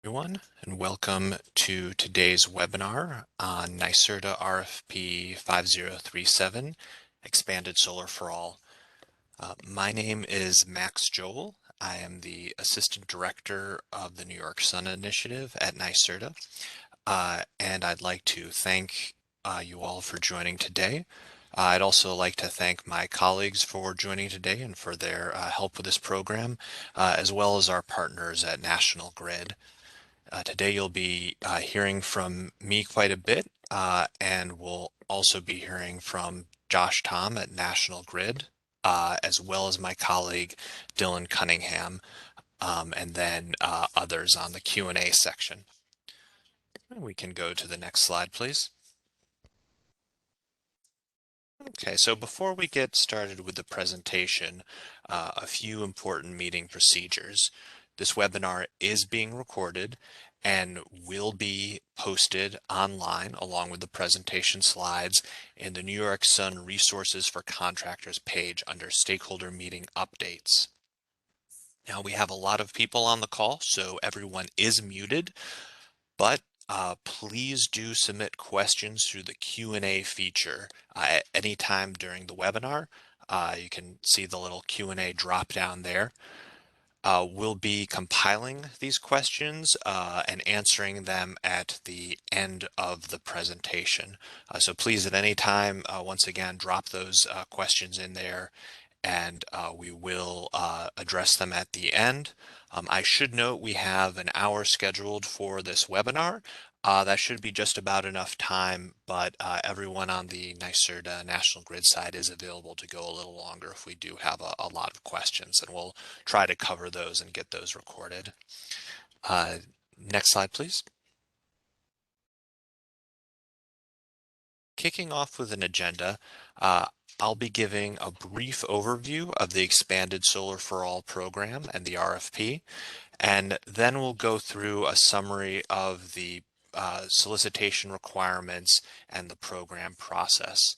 Everyone, and welcome to today's webinar on NYSERDA RFP 5037, Expanded Solar for All. My name is Max Joel. I am the Assistant Director of the New York Sun Initiative at NYSERDA, and I'd like to thank you all for joining today. I'd also like to thank my colleagues for joining today and for their help with this program, as well as our partners at National Grid. Today you'll be hearing from me quite a bit, and we'll also be hearing from Josh Tom at National Grid, as well as my colleague Dylan Cunningham, and then others on the Q&A section. We can go to the next slide, please. Okay, so before we get started with the presentation, a few important meeting procedures. This webinar is being recorded and will be posted online along with the presentation slides in the New York Sun Resources for Contractors page under Stakeholder Meeting Updates. Now we have a lot of people on the call, so everyone is muted, but please do submit questions through the Q&A feature at any time during the webinar. You can see the little Q&A drop down there. We'll be compiling these questions and answering them at the end of the presentation. So please at any time, once again, drop those questions in there and we will address them at the end. I should note we have an hour scheduled for this webinar. That should be just about enough time, but everyone on the NYSERDA National Grid side is available to go a little longer if we do have a lot of questions, and we'll try to cover those and get those recorded. Next slide, please. Kicking off with an agenda, I'll be giving a brief overview of the Expanded Solar for All program and the RFP, and then we'll go through a summary of the solicitation requirements and the program process.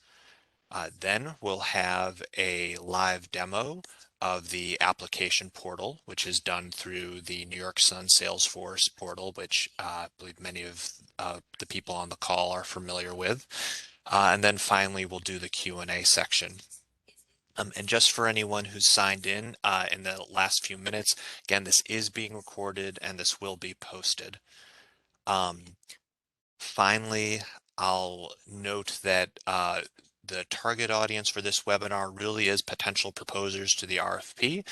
Then we'll have a live demo of the application portal, which is done through the New York Sun Salesforce portal, which I believe many of the people on the call are familiar with. And then finally, we'll do the Q&A section. And just for anyone who's signed in the last few minutes, again, this is being recorded and this will be posted. Finally, I'll note that the target audience for this webinar really is potential proposers to the RFP.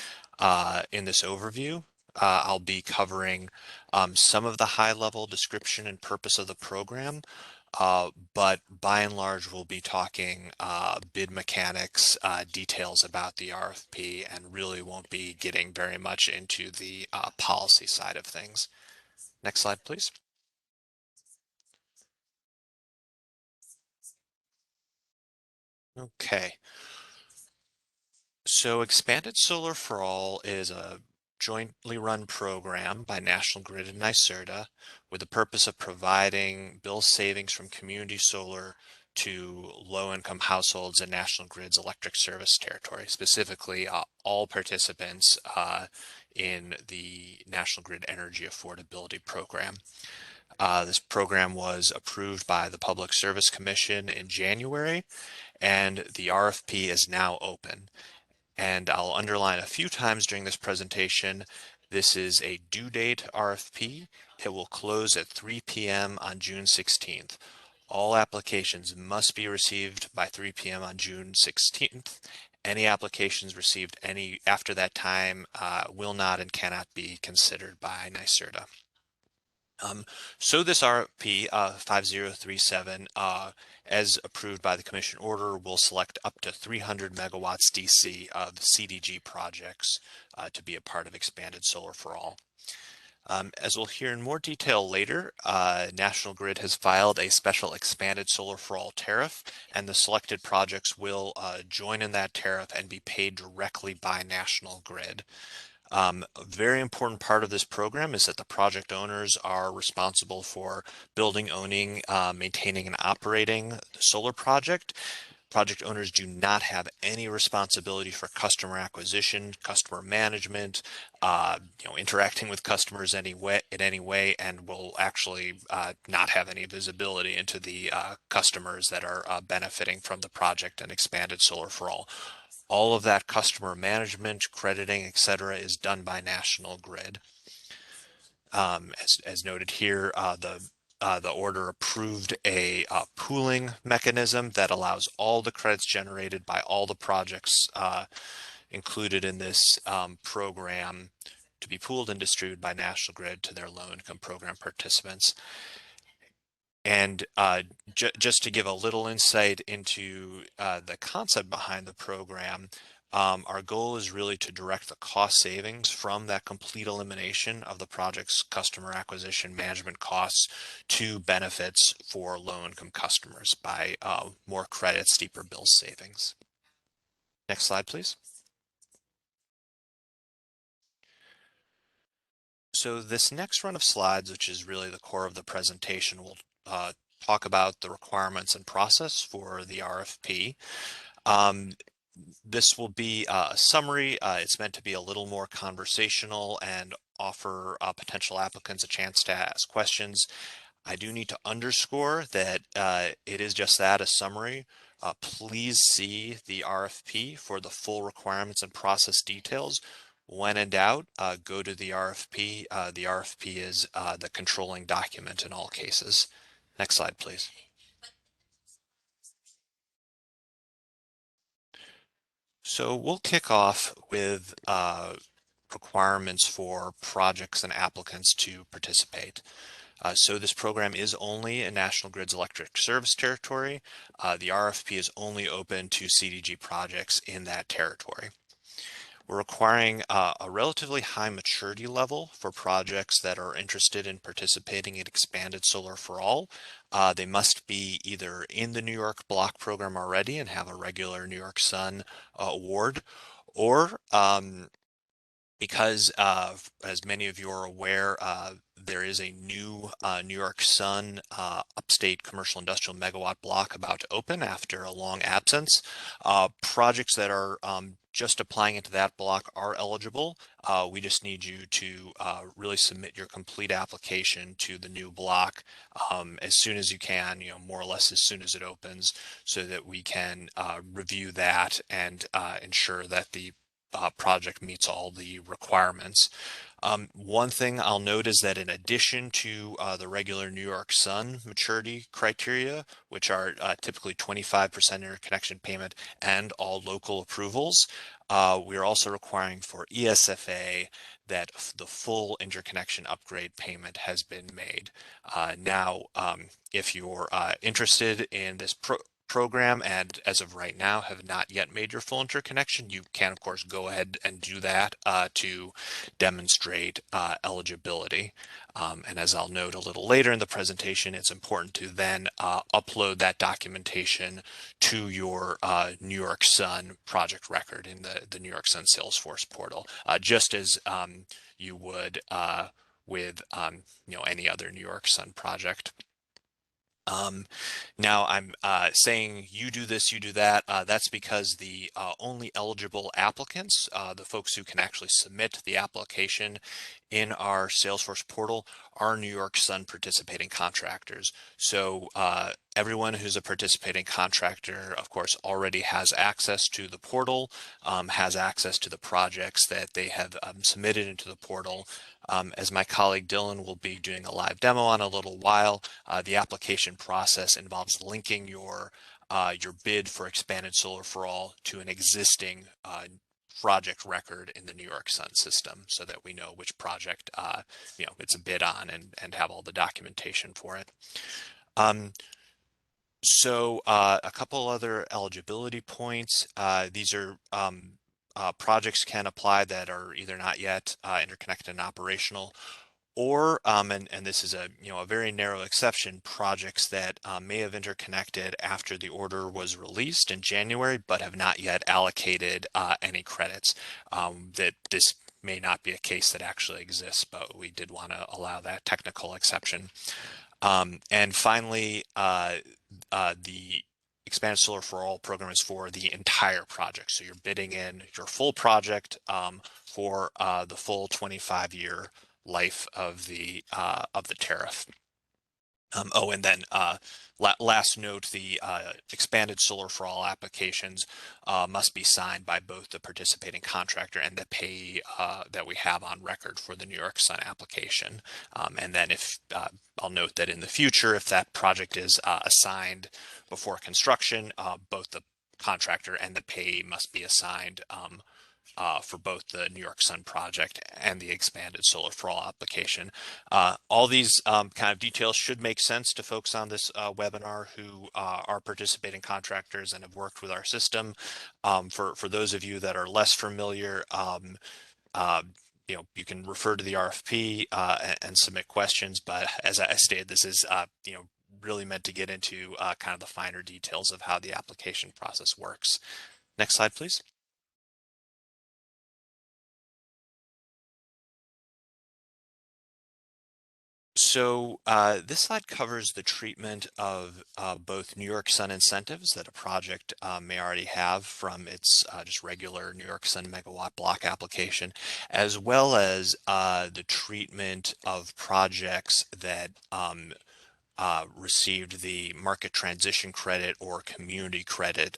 In this overview, I'll be covering some of the high-level description and purpose of the program, but by and large, we'll be talking bid mechanics, details about the RFP, and really won't be getting very much into the policy side of things. Next slide, please. Okay. So Expanded Solar for All is a jointly run program by National Grid and NYSERDA with the purpose of providing bill savings from community solar to low-income households in National Grid's electric service territory, specifically all participants in the National Grid Energy Affordability Program. This program was approved by the Public Service Commission in January, and the RFP is now open. And I'll underline a few times during this presentation, this is a due date RFP. It will close at 3 p.m. on June 16th. All applications must be received by 3 p.m. on June 16th. Any applications received after that time will not and cannot be considered by NYSERDA. So this RFP 5037, as approved by the Commission order, will select up to 300 megawatts DC of CDG projects to be a part of Expanded Solar for All. As we'll hear in more detail later, National Grid has filed a special Expanded Solar for All tariff, and the selected projects will join in that tariff and be paid directly by National Grid. A very important part of this program is that the project owners are responsible for building, owning, maintaining, and operating the solar project. Project owners do not have any responsibility for customer acquisition, customer management, interacting with customers in any way, and will actually not have any visibility into the customers that are benefiting from the project and expanded solar for all. All of that customer management, crediting, etc., is done by National Grid. As noted here, the order approved a pooling mechanism that allows all the credits generated by all the projects included in this program to be pooled and distributed by National Grid to their low-income program participants. And just to give a little insight into the concept behind the program, our goal is really to direct the cost savings from that complete elimination of the project's customer acquisition management costs to benefits for low-income customers by more credits, steeper bill savings. Next slide, please. So this next run of slides, which is really the core of the presentation, will talk about the requirements and process for the RFP. This will be a summary. It's meant to be a little more conversational and offer potential applicants a chance to ask questions. I do need to underscore that it is just that, a summary. Please see the RFP for the full requirements and process details. When in doubt, go to the RFP. The RFP is the controlling document in all cases. Next slide, please. So we'll kick off with requirements for projects and applicants to participate. So this program is only in National Grid's electric service territory. The RFP is only open to CDG projects in that territory. We're requiring a relatively high maturity level for projects that are interested in participating in expanded solar for all. They must be either in the New York block program already and have a regular New York Sun award, or because as many of you are aware, there is a new New York Sun upstate commercial industrial megawatt block about to open after a long absence. Projects that are just applying into that block are eligible. We just need you to really submit your complete application to the new block as soon as you can, more or less as soon as it opens, so that we can review that and ensure that the project meets all the requirements. One thing I'll note is that in addition to the regular New York Sun maturity criteria, which are typically 25% interconnection payment and all local approvals, we are also requiring for ESFA that the full interconnection upgrade payment has been made. Now, if you're interested in this program and as of right now have not yet made your full interconnection, you can of course go ahead and do that to demonstrate eligibility. And as I'll note a little later in the presentation, it's important to then upload that documentation to your New York Sun project record in the New York Sun Salesforce portal, just as you would with any other New York Sun project. Now I'm saying you do this, you do that. That's because the only eligible applicants, the folks who can actually submit the application in our Salesforce portal, are New York Sun participating contractors. So everyone who's a participating contractor, of course, already has access to the portal, has access to the projects that they have submitted into the portal. As my colleague Dylan will be doing a live demo on a little while, the application process involves linking your bid for expanded solar for all to an existing project record in the New York Sun system, so that we know which project it's a bid on and have all the documentation for it. So a couple other eligibility points. These are projects can apply that are either not yet interconnected and operational, or and this is a very narrow exception, projects that may have interconnected after the order was released in January but have not yet allocated any credits. That this may not be a case that actually exists, but we did want to allow that technical exception. And finally, the Expanded Solar for All program is for the entire project. So you're bidding in your full project for the full 25-year life of the tariff. And then last note, the expanded Solar for All applications must be signed by both the participating contractor and the payee that we have on record for the New York Sun application. And then if I'll note that in the future, if that project is assigned before construction, both the contractor and the payee must be assigned for both the New York Sun project and the expanded Solar for All application. All these kind of details should make sense to folks on this webinar who are participating contractors and have worked with our system. For those of you that are less familiar, you can refer to the RFP and submit questions, but as I stated, this is really meant to get into kind of the finer details of how the application process works. Next slide, please. So this slide covers the treatment of both New York Sun incentives that a project may already have from its just regular New York Sun megawatt block application, as well as the treatment of projects that received the market transition credit or community credit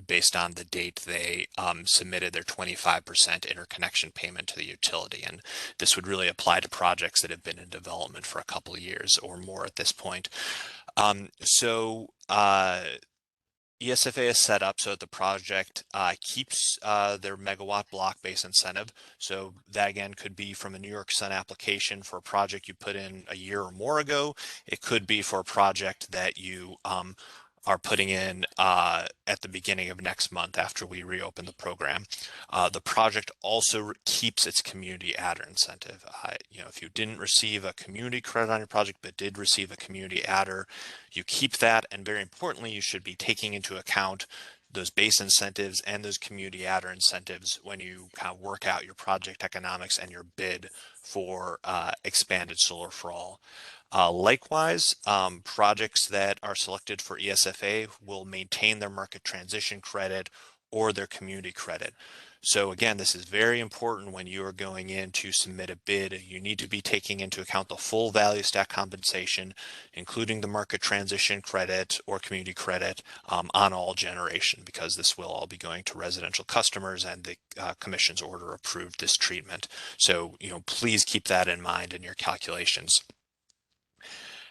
based on the date they submitted their 25% interconnection payment to the utility. And this would really apply to projects that have been in development for a couple of years or more at this point. ESFA is set up so that the project keeps their megawatt block base incentive. So that again could be from a New York Sun application for a project you put in a year or more ago. It could be for a project that you are putting in at the beginning of next month after we reopen the program. The project also keeps its community adder incentive. If you didn't receive a community credit on your project but did receive a community adder, you keep that, and very importantly, you should be taking into account those base incentives and those community adder incentives when you kind of work out your project economics and your bid for expanded Solar for All. Likewise, projects that are selected for ESFA will maintain their market transition credit or their community credit. So again, this is very important when you are going in to submit a bid. You need to be taking into account the full value stack compensation, including the market transition credit or community credit on all generation, because this will all be going to residential customers, and the Commission's order approved this treatment. So, please keep that in mind in your calculations.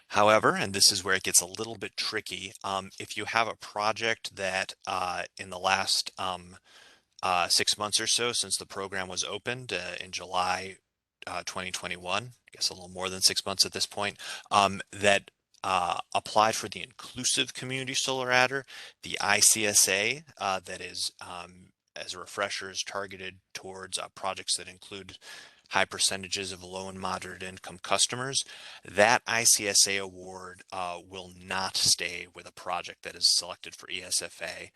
However, and this is where it gets a little bit tricky, if you have a project that in the last 6 months or so since the program was opened in July 2021, I guess a little more than 6 months at this point, that applied for the inclusive community solar adder, the ICSA that is, as a refresher, is targeted towards projects that include high percentages of low and moderate income customers. That ICSA award will not stay with a project that is selected for ESFA.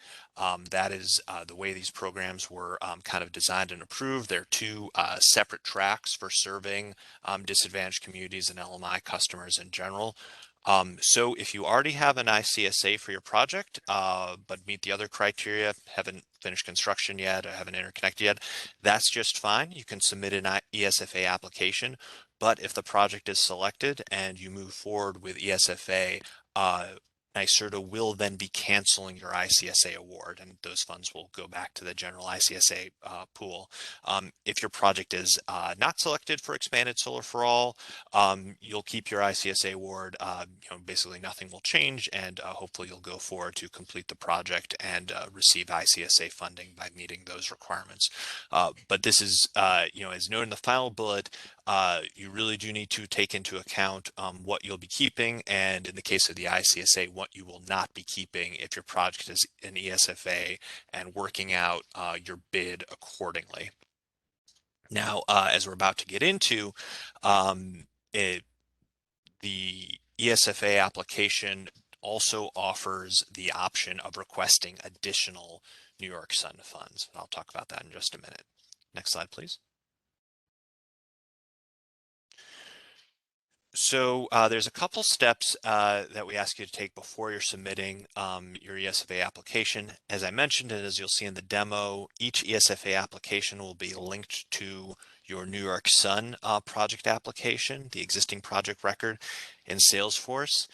That is the way these programs were kind of designed and approved. There are two separate tracks for serving disadvantaged communities and LMI customers in general. So if you already have an ICSA for your project, but meet the other criteria, haven't finished construction yet, or haven't interconnected yet, that's just fine. You can submit an ESFA application. But if the project is selected and you move forward with ESFA, NYSERDA will then be canceling your ICSA award, and those funds will go back to the general ICSA pool. If your project is not selected for expanded Solar for All, you'll keep your ICSA award. Basically nothing will change, and hopefully you'll go forward to complete the project and receive ICSA funding by meeting those requirements. But this is, as noted in the final bullet, you really do need to take into account what you'll be keeping, and in the case of the ICSA, what you will not be keeping if your project is an ESFA, and working out your bid accordingly. Now, as we're about to get into, the ESFA application also offers the option of requesting additional New York Sun funds. I'll talk about that in just a minute. Next slide, please. So there's a couple steps that we ask you to take before you're submitting your ESFA application. As I mentioned, and as you'll see in the demo, each ESFA application will be linked to your New York Sun project application, the existing project record in Salesforce.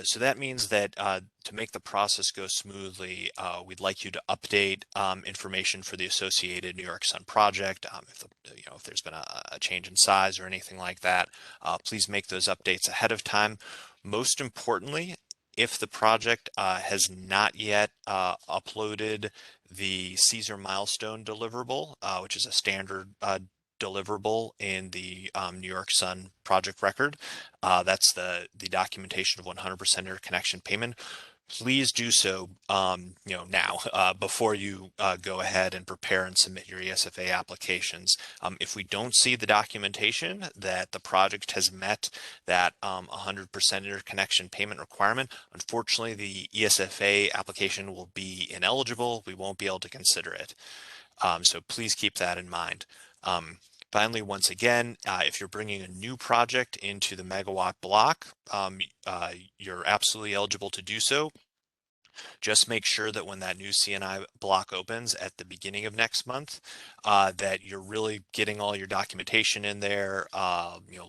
So that means that to make the process go smoothly, we'd like you to update information for the associated New York Sun project. If there's been a change in size or anything like that, please make those updates ahead of time. Most importantly, if the project has not yet uploaded the Caesar milestone deliverable, which is a standard deliverable in the New York Sun project record. That's the documentation of 100% interconnection payment. Please do so now before you go ahead and prepare and submit your ESFA applications. If we don't see the documentation that the project has met that 100% interconnection payment requirement, unfortunately the ESFA application will be ineligible. We won't be able to consider it. So please keep that in mind. Finally, once again, if you're bringing a new project into the megawatt block, you're absolutely eligible to do so. Just make sure that when that new CNI block opens at the beginning of next month, that you're really getting all your documentation in there,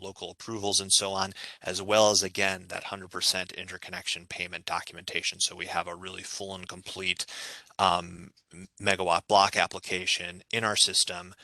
local approvals and so on, as well as, again, that 100% interconnection payment documentation. So we have a really full and complete megawatt block application in our system,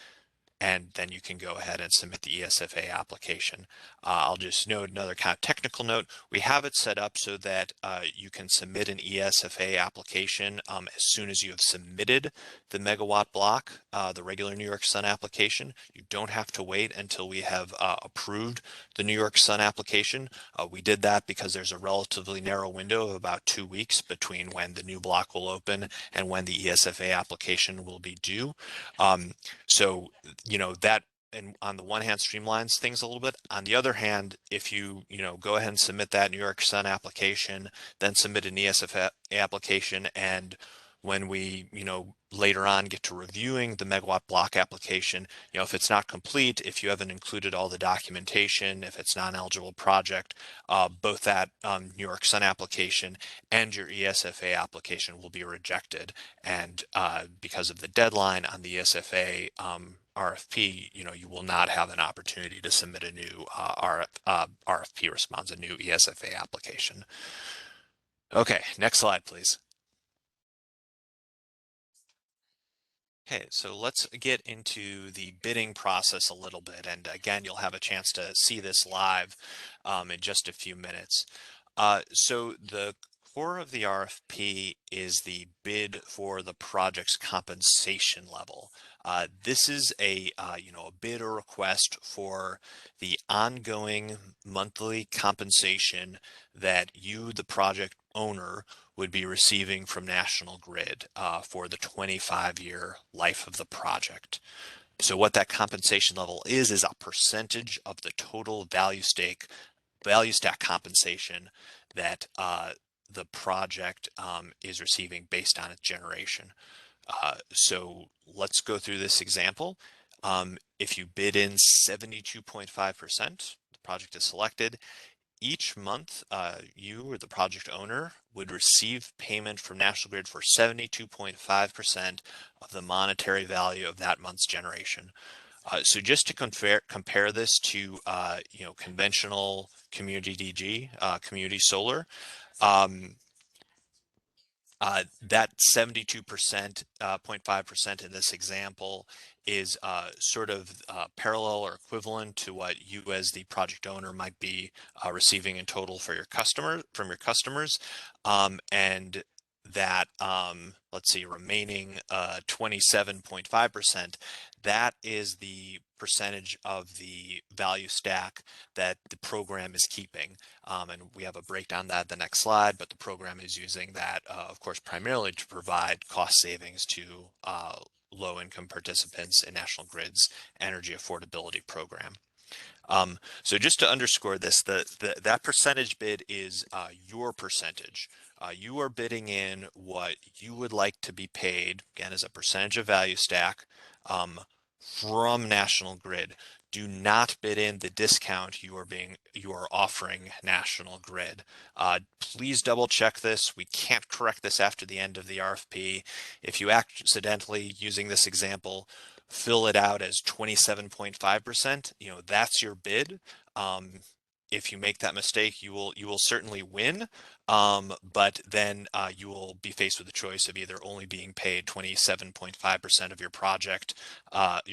and then you can go ahead and submit the ESFA application. I'll just note another kind of technical note. We have it set up so that you can submit an ESFA application as soon as you have submitted the megawatt block, the regular New York Sun application. You don't have to wait until we have approved the New York Sun application. We did that because there's a relatively narrow window of about 2 weeks between when the new block will open and when the ESFA application will be due. So that, and on the one hand, streamlines things a little bit. On the other hand, if you go ahead and submit that New York Sun application, then submit an ESFA application, and when we later on get to reviewing the megawatt block application, if it's not complete, if you haven't included all the documentation, if it's not an eligible project, both that New York Sun application and your ESFA application will be rejected. And because of the deadline on the ESFA RFP, you will not have an opportunity to submit a new RFP response, a new ESFA application. Okay, next slide, please. Okay, so let's get into the bidding process a little bit. And again, you'll have a chance to see this live in just a few minutes. So the core of the RFP is the bid for the project's compensation level. This is a bid or request for the ongoing monthly compensation that you, the project owner, would be receiving from National Grid for the 25-year life of the project. So what that compensation level is a percentage of the total value stack compensation that the project is receiving based on its generation. So let's go through this example. If you bid in 72.5%, the project is selected. Each month, you or the project owner would receive payment from National Grid for 72.5% of the monetary value of that month's generation. So just to compare this to conventional community DG, community solar, that 72%, 0.5% in this example is sort of parallel or equivalent to what you as the project owner might be receiving in total for your from your customers. And that, let's see, remaining 27.5%, that is the percentage of the value stack that the program is keeping. And we have a breakdown that the next slide, but the program is using that, of course, primarily to provide cost savings to low-income participants in National Grid's energy affordability program. So just to underscore this, that percentage bid is your percentage. You are bidding in what you would like to be paid, again, as a percentage of value stack from National Grid. do not bid in the discount you are offering National Grid. Please double check this. We can't correct this after the end of the RFP. If you accidentally, using this example, fill it out as 27.5%, that's your bid. If you make that mistake, you will certainly win, but then you will be faced with the choice of either only being paid 27.5% of your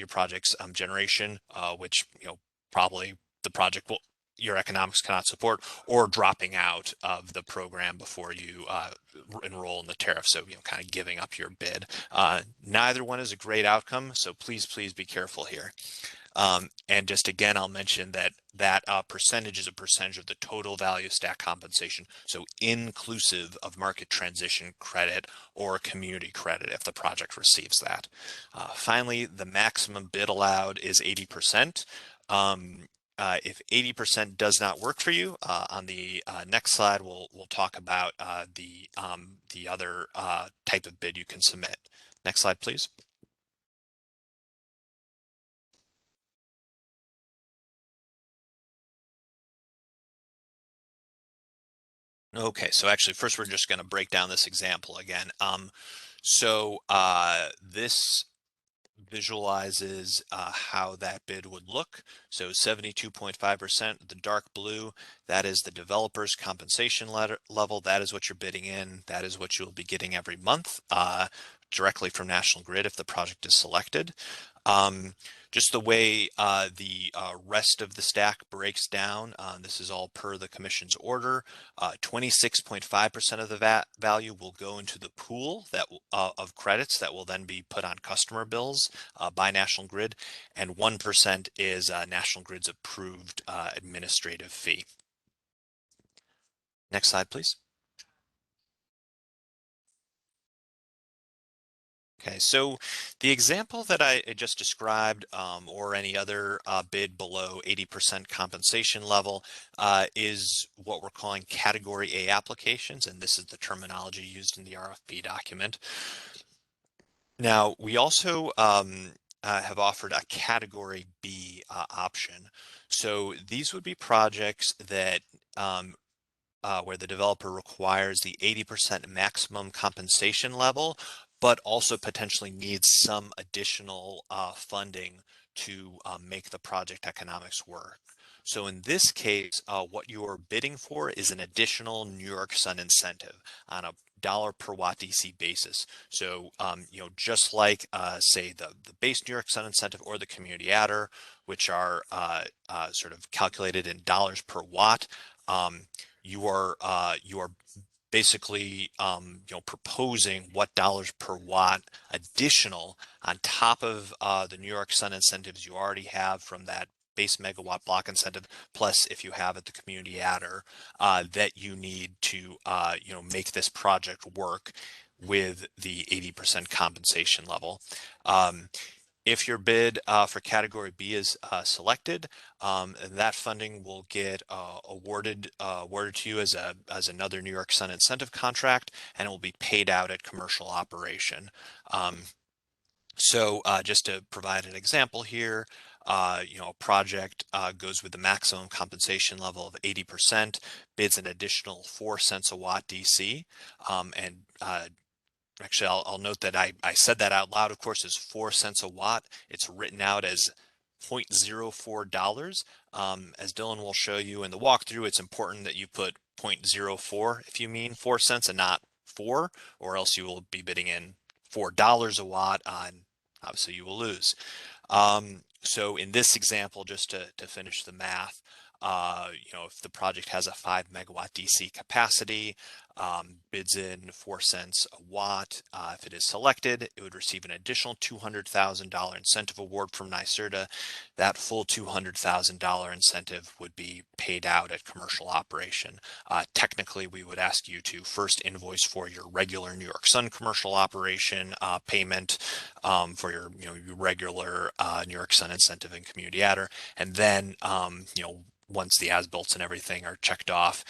project's generation, which probably the project will your economics cannot support, or dropping out of the program before you enroll in the tariff. So kind of giving up your bid. Neither one is a great outcome, so please be careful here. And just again, I'll mention that percentage is a percentage of the total value stack compensation, so inclusive of market transition credit or community credit if the project receives that. Finally, the maximum bid allowed is 80%. If 80% does not work for you, on the next slide, we'll talk about the other type of bid you can submit. Next slide, please. Okay, so actually first we're just going to break down this example again. This visualizes how that bid would look. So 72.5%, the dark blue, that is the developer's compensation level. That is what you're bidding in. That is what you'll be getting every month directly from National Grid if the project is selected. Just the way the rest of the stack breaks down, this is all per the commission's order. 26.5% of the value will go into the pool of credits that will then be put on customer bills by National Grid, and 1% is National Grid's approved administrative fee. Next slide, please. Okay, so the example that I just described, or any other bid below 80% compensation level, is what we're calling Category A applications, and this is the terminology used in the RFP document. Now, we also have offered a Category B option. So these would be projects that where the developer requires the 80% maximum compensation level, but also potentially needs some additional funding to make the project economics work. So in this case, what you are bidding for is an additional New York Sun incentive on a dollar per watt DC basis. So, just like, say, the base New York Sun incentive or the community adder, which are sort of calculated in dollars per watt, you are basically proposing what dollars per watt additional on top of the New York Sun incentives you already have from that base megawatt block incentive, plus if you have at the community adder, that you need to make this project work with the 80% compensation level. If your bid for Category B is selected, that funding will get awarded to you as another New York Sun incentive contract, and it will be paid out at commercial operation. Just to provide an example here, a project goes with the maximum compensation level of 80%, bids an additional 4 cents a watt DC, and actually, I'll note that I said that out loud, of course, is 4 cents a watt. It's written out as $0.04. As Dylan will show you in the walkthrough, it's important that you put 0.04 if you mean 4 cents and not 4, or else you will be bidding in $4 a watt, and obviously you will lose. So in this example, just to finish the math, if the project has a 5 megawatt DC capacity, bids in 4 cents a watt. If it is selected, it would receive an additional $200,000 incentive award from NYSERDA. That full $200,000 incentive would be paid out at commercial operation. Technically, we would ask you to first invoice for your regular New York Sun commercial operation payment for your your regular New York Sun incentive and community adder, and then once the as-built and everything are checked off,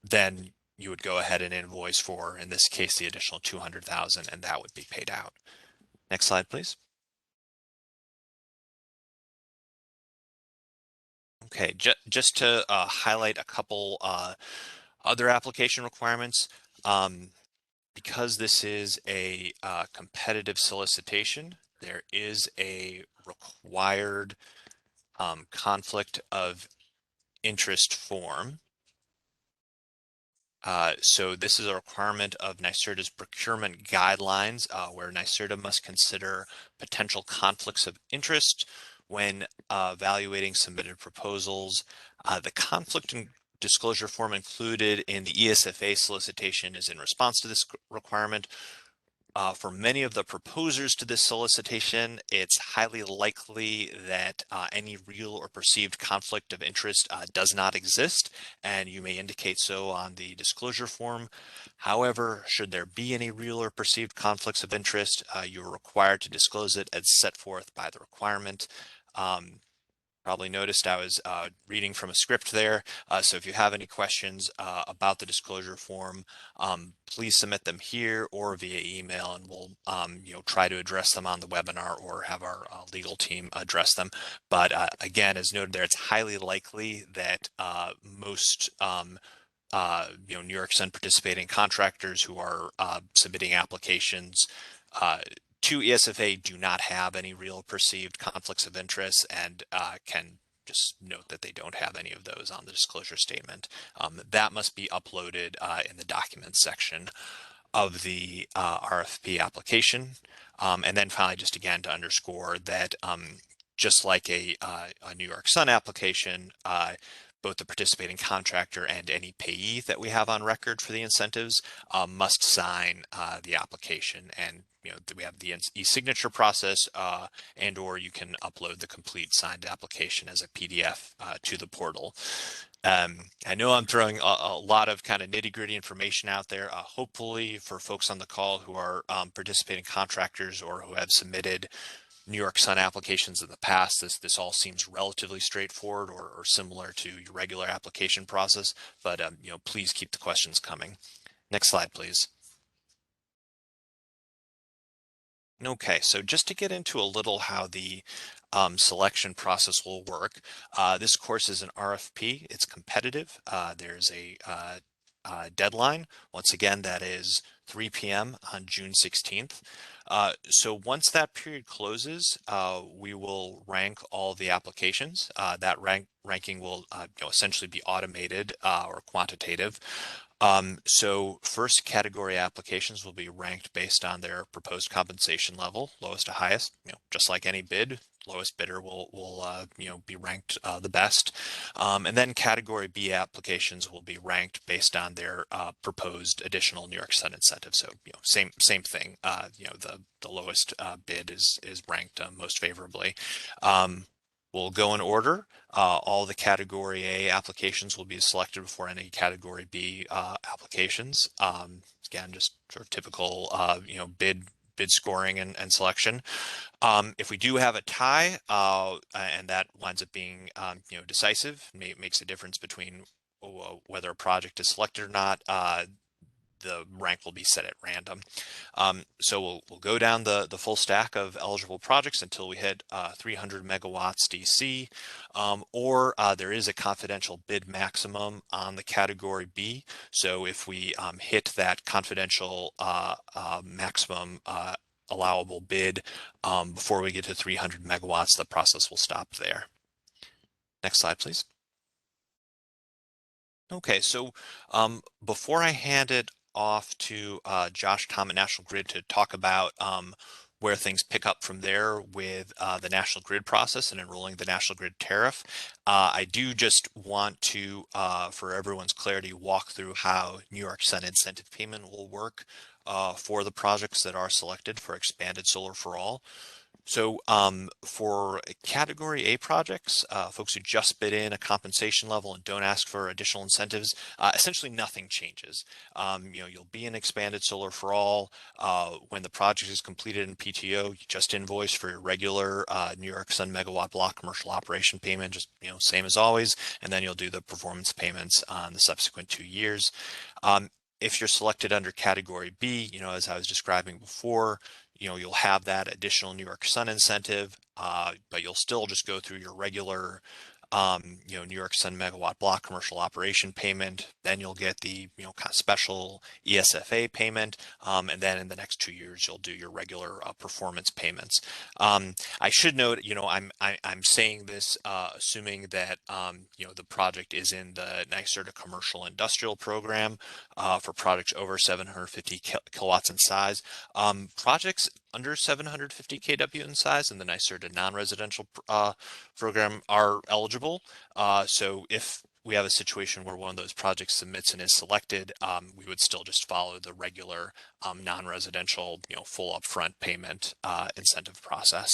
then you would go ahead and invoice for, in this case, the additional $200,000, and that would be paid out. Next slide, please. Okay, just to highlight a couple other application requirements. Because this is a competitive solicitation, there is a required conflict of interest form. So this is a requirement of NYSERDA's procurement guidelines, where NYSERDA must consider potential conflicts of interest when evaluating submitted proposals. The conflict and disclosure form included in the ESFA solicitation is in response to this requirement. For many of the proposers to this solicitation, it's highly likely that any real or perceived conflict of interest does not exist, and you may indicate so on the disclosure form. However, should there be any real or perceived conflicts of interest, you are required to disclose it as set forth by the requirement. Probably noticed I was reading from a script there. So if you have any questions about the disclosure form, please submit them here or via email, and we'll try to address them on the webinar or have our legal team address them. But again, as noted there, it's highly likely that most New York Sun participating contractors who are submitting applications to ESFA do not have any real perceived conflicts of interest, and can just note that they don't have any of those on the disclosure statement. That must be uploaded in the documents section of the RFP application. And then finally, just again to underscore that just like a New York Sun application, both the participating contractor and any payee that we have on record for the incentives must sign the application. And we have the e-signature process, and or you can upload the complete signed application as a PDF to the portal. I know I'm throwing a lot of kind of nitty-gritty information out there. Hopefully for folks on the call who are participating contractors or who have submitted New York Sun applications in the past, this all seems relatively straightforward or similar to your regular application process, but please keep the questions coming. Next slide, please. Okay, so just to get into a little how the selection process will work, this course is an RFP. It's competitive. There's a deadline. Once again, that is 3 p.m. on June 16th. So once that period closes, we will rank all the applications. That ranking will essentially be automated or quantitative. So first category applications will be ranked based on their proposed compensation level, lowest to highest. Just like any bid, lowest bidder will be ranked the best. And then category B applications will be ranked based on their proposed additional New York Sun incentive. So same thing. The lowest bid is ranked most favorably. We'll go in order. All the Category A applications will be selected before any Category B applications. Again, just sort of typical, bid scoring and selection. If we do have a tie, and that winds up being, decisive, makes a difference between whether a project is selected or not, the rank will be set at random. So we'll go down the full stack of eligible projects until we hit 300 megawatts DC, or there is a confidential bid maximum on the category B. So if we hit that confidential maximum allowable bid before we get to 300 megawatts, the process will stop there. Next slide, please. Okay, so before I hand it off to Josh Tom at National Grid to talk about where things pick up from there with the National Grid process and enrolling the National Grid tariff, I do just want to, for everyone's clarity, walk through how New York Sun incentive payment will work for the projects that are selected for expanded solar for all. So for Category A projects, folks who just bid in a compensation level and don't ask for additional incentives, essentially nothing changes. You'll be in expanded solar for all. When the project is completed in PTO, you just invoice for your regular New York Sun megawatt block commercial operation payment, just same as always, and then you'll do the performance payments on the subsequent 2 years. If you're selected under Category B, as I was describing before, you'll have that additional New York Sun incentive, but you'll still just go through your regular New York Sun megawatt block commercial operation payment. Then you'll get the, kind of special ESFA payment. And then in the next 2 years, you'll do your regular performance payments. I should note, I'm saying this assuming that, the project is in the NYSERDA commercial industrial program for projects over 750 kilowatts in size. Projects under 750 kW in size in the NYSERDA non-residential program are eligible. So if we have a situation where one of those projects submits and is selected, we would still just follow the regular non-residential, full upfront payment incentive process.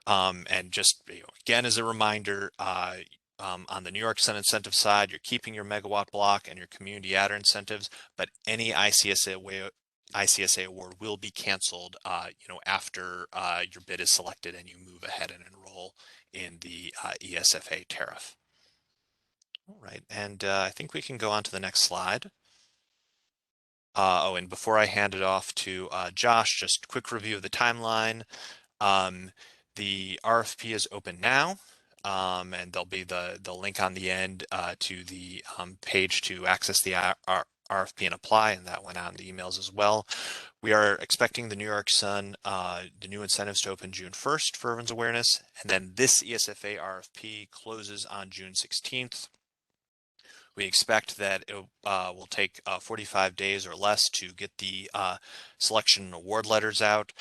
And just again, as a reminder, on the New York Sun incentive side, you're keeping your megawatt block and your community adder incentives, but any ICSA award will be canceled, after your bid is selected and you move ahead and enroll in the ESFA tariff. All right, and I think we can go on to the next slide. And before I hand it off to Josh, just quick review of the timeline. The RFP is open now, and there'll be the link on the end to the page to access the RFP and apply, and that went out in the emails as well. We are expecting the New York Sun, the new incentives to open June 1st for everyone's awareness, and then this ESFA RFP closes on June 16th. We expect that it will take 45 days or less to get the selection and award letters out.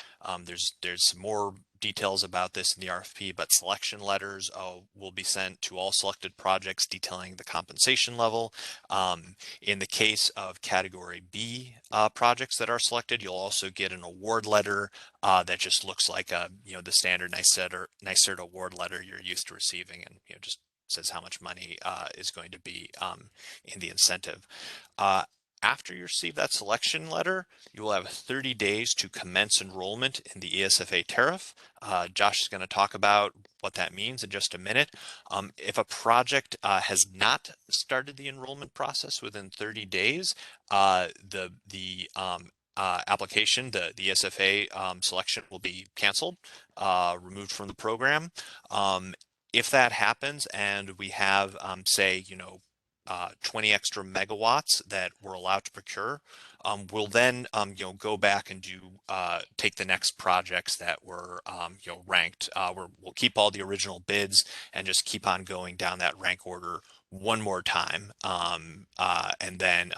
There's some more details about this in the RFP, but selection letters will be sent to all selected projects detailing the compensation level. In the case of category B projects that are selected, you'll also get an award letter that just looks like the standard NYSERDA award letter you're used to receiving, and just says how much money is going to be in the incentive. After you receive that selection letter, you will have 30 days to commence enrollment in the ESFA tariff. Josh is going to talk about what that means in just a minute. If a project has not started the enrollment process within 30 days, the application, the ESFA selection will be canceled, removed from the program. If that happens and we have, say, 20 extra megawatts that we're allowed to procure, we'll then, go back and take the next projects that were, ranked. We'll keep all the original bids and just keep on going down that rank order one more time. And then,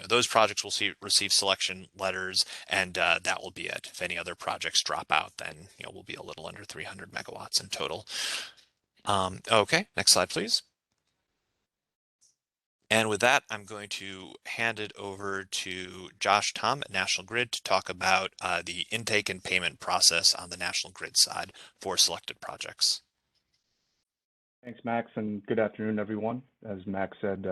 those projects will receive selection letters, and that will be it. If any other projects drop out, then, we'll be a little under 300 megawatts in total. Okay, next slide, please. And with that, I'm going to hand it over to Josh Tom at National Grid to talk about the intake and payment process on the National Grid side for selected projects. Thanks, Max, and good afternoon, everyone. As Max said,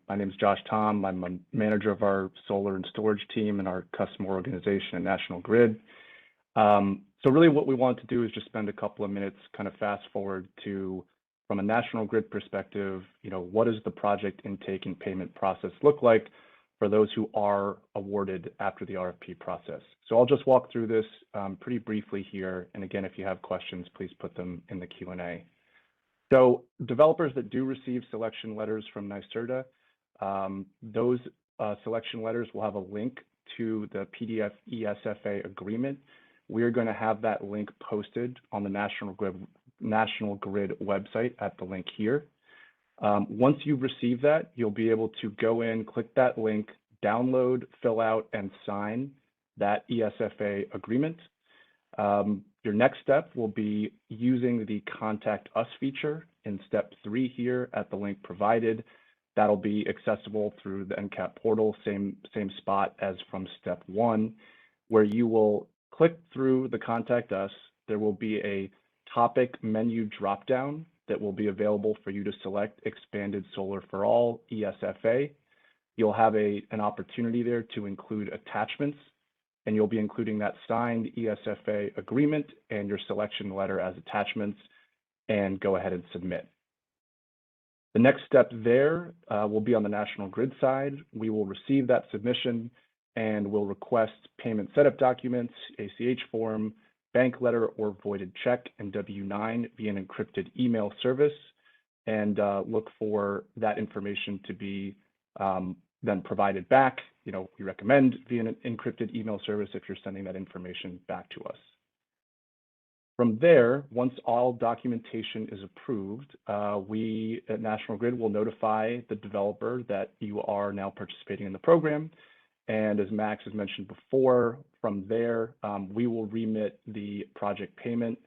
my name is Josh Tom. I'm a manager of our solar and storage team and our customer organization at National Grid. So really what we want to do is just spend a couple of minutes kind of fast forward to, from a National Grid perspective, what does the project intake and payment process look like for those who are awarded after the RFP process. So I'll just walk through this pretty briefly here. And again, if you have questions, please put them in the Q&A. So developers that do receive selection letters from NYSERDA, those selection letters will have a link to the PDF ESFA agreement. We're going to have that link posted on the National Grid website at the link here. Once you receive that, you'll be able to go in, click that link, download, fill out, and sign that ESFA agreement. Your next step will be using the Contact Us feature in step 3 here at the link provided. That'll be accessible through the NCAP portal, same spot as from step 1, where you will click through the Contact Us. There will be a topic menu dropdown that will be available for you to select Expanded Solar for All, ESFA. You'll have an opportunity there to include attachments, and you'll be including that signed ESFA agreement and your selection letter as attachments, and go ahead and submit. The next step there will be on the National Grid side. We will receive that submission and will request payment setup documents, ACH form, bank letter or voided check, and W-9 via an encrypted email service. and look for that information to be then provided back. We recommend via an encrypted email service if you're sending that information back to us. From there, once all documentation is approved, we at National Grid will notify the developer that you are now participating in the program. And as Max has mentioned before, from there, we will remit the project payment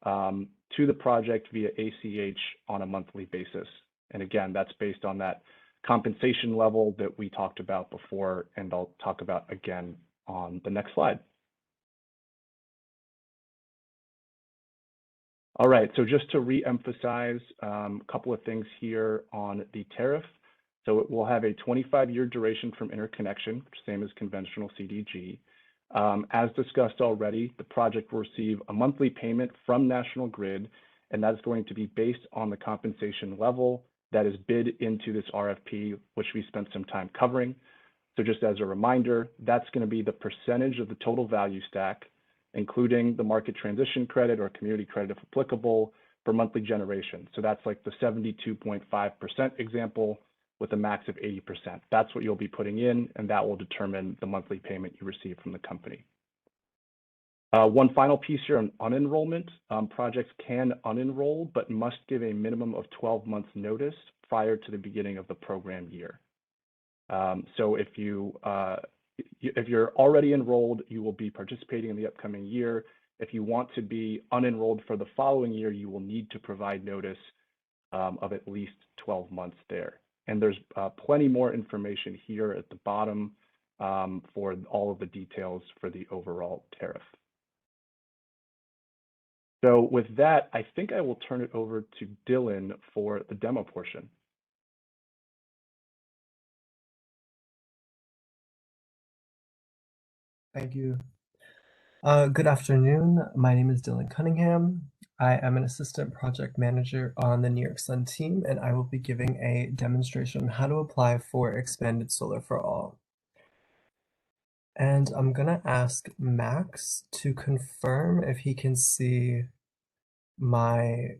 to the project via ACH on a monthly basis. And again, that's based on that compensation level that we talked about before, and I'll talk about again on the next slide. All right, so just to re-emphasize a couple of things here on the tariff. So it will have a 25-year duration from interconnection, same as conventional CDG. As discussed already, the project will receive a monthly payment from National Grid, and that's going to be based on the compensation level that is bid into this RFP, which we spent some time covering. So just as a reminder, that's going to be the percentage of the total value stack, including the market transition credit or community credit if applicable for monthly generation. So that's like the 72.5% example with a max of 80%. That's what you'll be putting in, and that will determine the monthly payment you receive from the company. One final piece here on unenrollment. Projects can unenroll, but must give a minimum of 12 months notice prior to the beginning of the program year. So if you're already enrolled, you will be participating in the upcoming year. If you want to be unenrolled for the following year, you will need to provide notice of at least 12 months there. And there's plenty more information here at the bottom for all of the details for the overall tariff. So with that, I think I will turn it over to Dylan for the demo portion. Thank you. Good afternoon. My name is Dylan Cunningham. I am an assistant project manager on the New York Sun team, and I will be giving a demonstration on how to apply for expanded solar for all. And I'm gonna ask Max to confirm if he can see my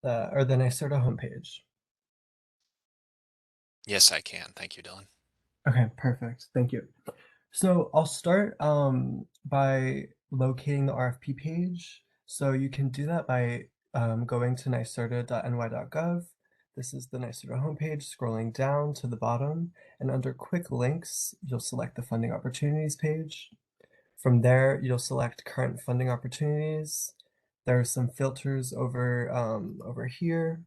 or the NYSERDA homepage. Yes, I can. Thank you, Dylan. Okay, perfect. Thank you. So I'll start by locating the RFP page. So you can do that by going to NYSERDA.ny.gov. This is the NYSERDA homepage, scrolling down to the bottom, and under Quick Links, you'll select the Funding Opportunities page. From there, you'll select Current Funding Opportunities. There are some filters over here,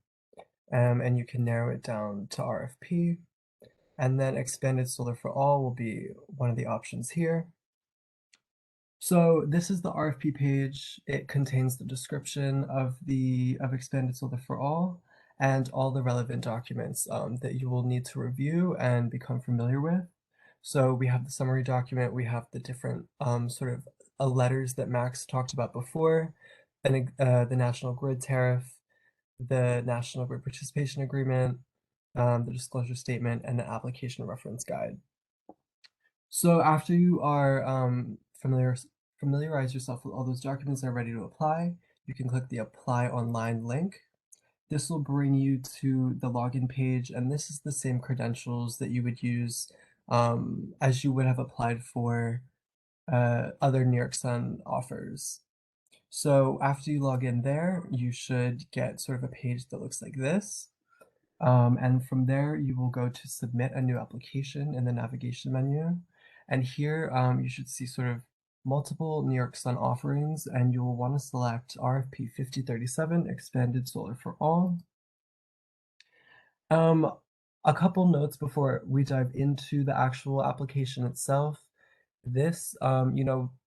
and you can narrow it down to RFP. And then Expanded Solar for All will be one of the options here. So this is the RFP page. It contains the description of Expanded Solar for All and all the relevant documents that you will need to review and become familiar with. So we have the summary document, we have the different sort of letters that Max talked about before, and the National Grid Tariff, the National Grid Participation Agreement, the disclosure statement, and the application reference guide. So after you are familiarize yourself with all those documents and are ready to apply, you can click the Apply Online link. This will bring you to the login page, and this is the same credentials that you would use as you would have applied for other New York Sun offers. So after you log in there, you should get sort of a page that looks like this. And from there, you will go to submit a new application in the navigation menu. And here you should see sort of multiple New York Sun offerings, and you will want to select RFP 5037 Expanded Solar for All. A couple notes before we dive into the actual application itself. This,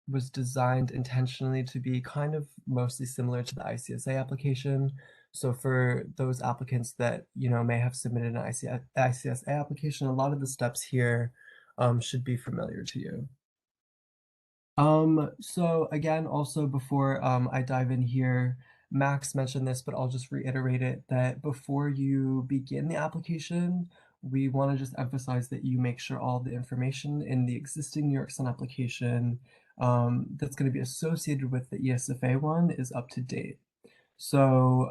was designed intentionally to be kind of mostly similar to the ICSA application. So for those applicants that, may have submitted an ICSA application, a lot of the steps here should be familiar to you. So again, also before I dive in here, Max mentioned this, but I'll just reiterate it, that before you begin the application, we want to just emphasize that you make sure all the information in the existing New York Sun application that's going to be associated with the ESFA one is up to date. So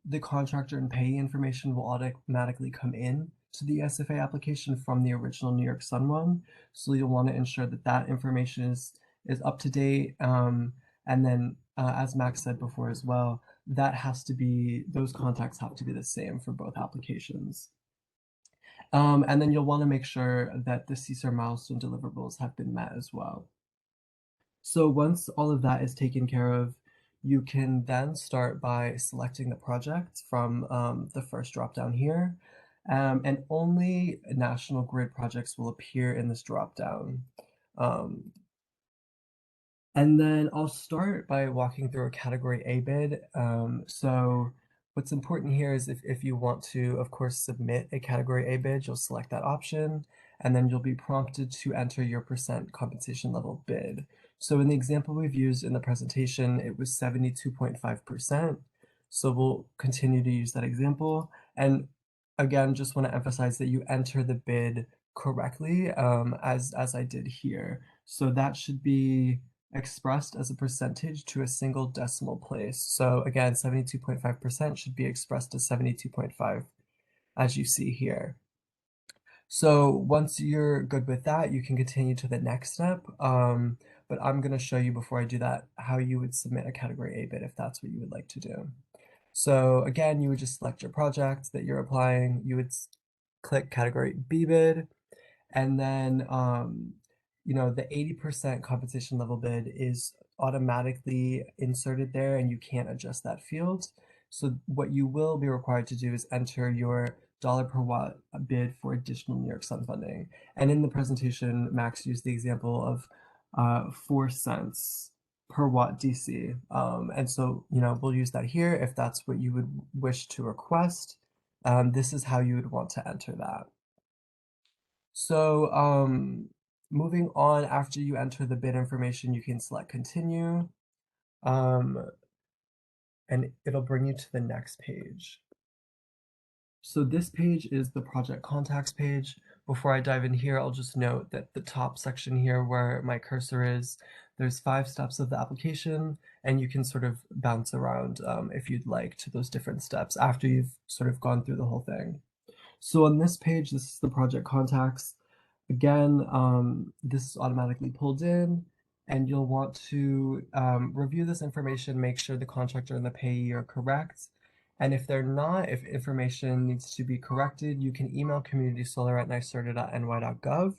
the contractor and payee information will automatically come in to the SFA application from the original New York Sun one. So you'll want to ensure that that information is up to date. And then, as Max said before as well, that has to be, those contacts have to be the same for both applications. And then you'll want to make sure that the CSAR milestone deliverables have been met as well. So once all of that is taken care of, you can then start by selecting the project from the first dropdown here. And only National Grid projects will appear in this dropdown. And then I'll start by walking through a category A bid. So what's important here is if you want to, of course, submit a category A bid, you'll select that option, and then you'll be prompted to enter your percent compensation level bid. So in the example we've used in the presentation, it was 72.5%. So we'll continue to use that example. And again, just want to emphasize that you enter the bid correctly, as I did here. So that should be expressed as a percentage to a single decimal place. So again, 72.5% should be expressed as 72.5, as you see here. So once you're good with that, you can continue to the next step. But I'm going to show you before I do that how you would submit a category A bid if that's what you would like to do. So again, you would just select your project that you're applying. You would click category B bid, and then you know, the 80% compensation level bid is automatically inserted there and you can't adjust that field. So what you will be required to do is enter your dollar per watt bid for additional New York Sun funding. And in the presentation, Max used the example of 4 cents per watt DC. And so, you know, we'll use that here if that's what you would wish to request. This is how you would want to enter that. So moving on, after you enter the bid information, you can select continue, and it'll bring you to the next page. So this page is the project contacts page. Before I dive in here, I'll just note that the top section here where my cursor is, there's 5 steps of the application, and you can sort of bounce around if you'd like to those different steps after you've sort of gone through the whole thing. So on this page, this is the project contacts. Again, this is automatically pulled in, and you'll want to review this information, make sure the contractor and the payee are correct. And if they're not, if information needs to be corrected, you can email communitysolar@nyserda.ny.gov,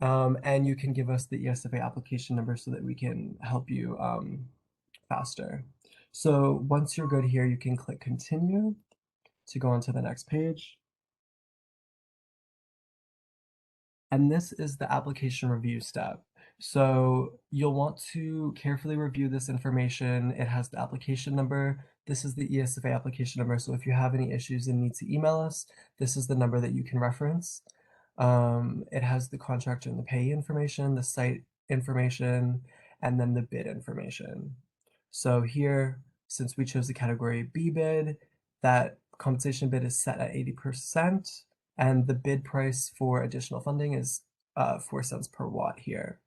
and you can give us the ESFA application number so that we can help you faster. So once you're good here, you can click continue to go on to the next page. And this is the application review step. So you'll want to carefully review this information. It has the application number. This is the ESFA application number. So if you have any issues and need to email us, this is the number that you can reference. It has the contractor and the payee information, the site information, and then the bid information. So here, since we chose the category B bid, that compensation bid is set at 80%. And the bid price for additional funding is 4 cents per watt here.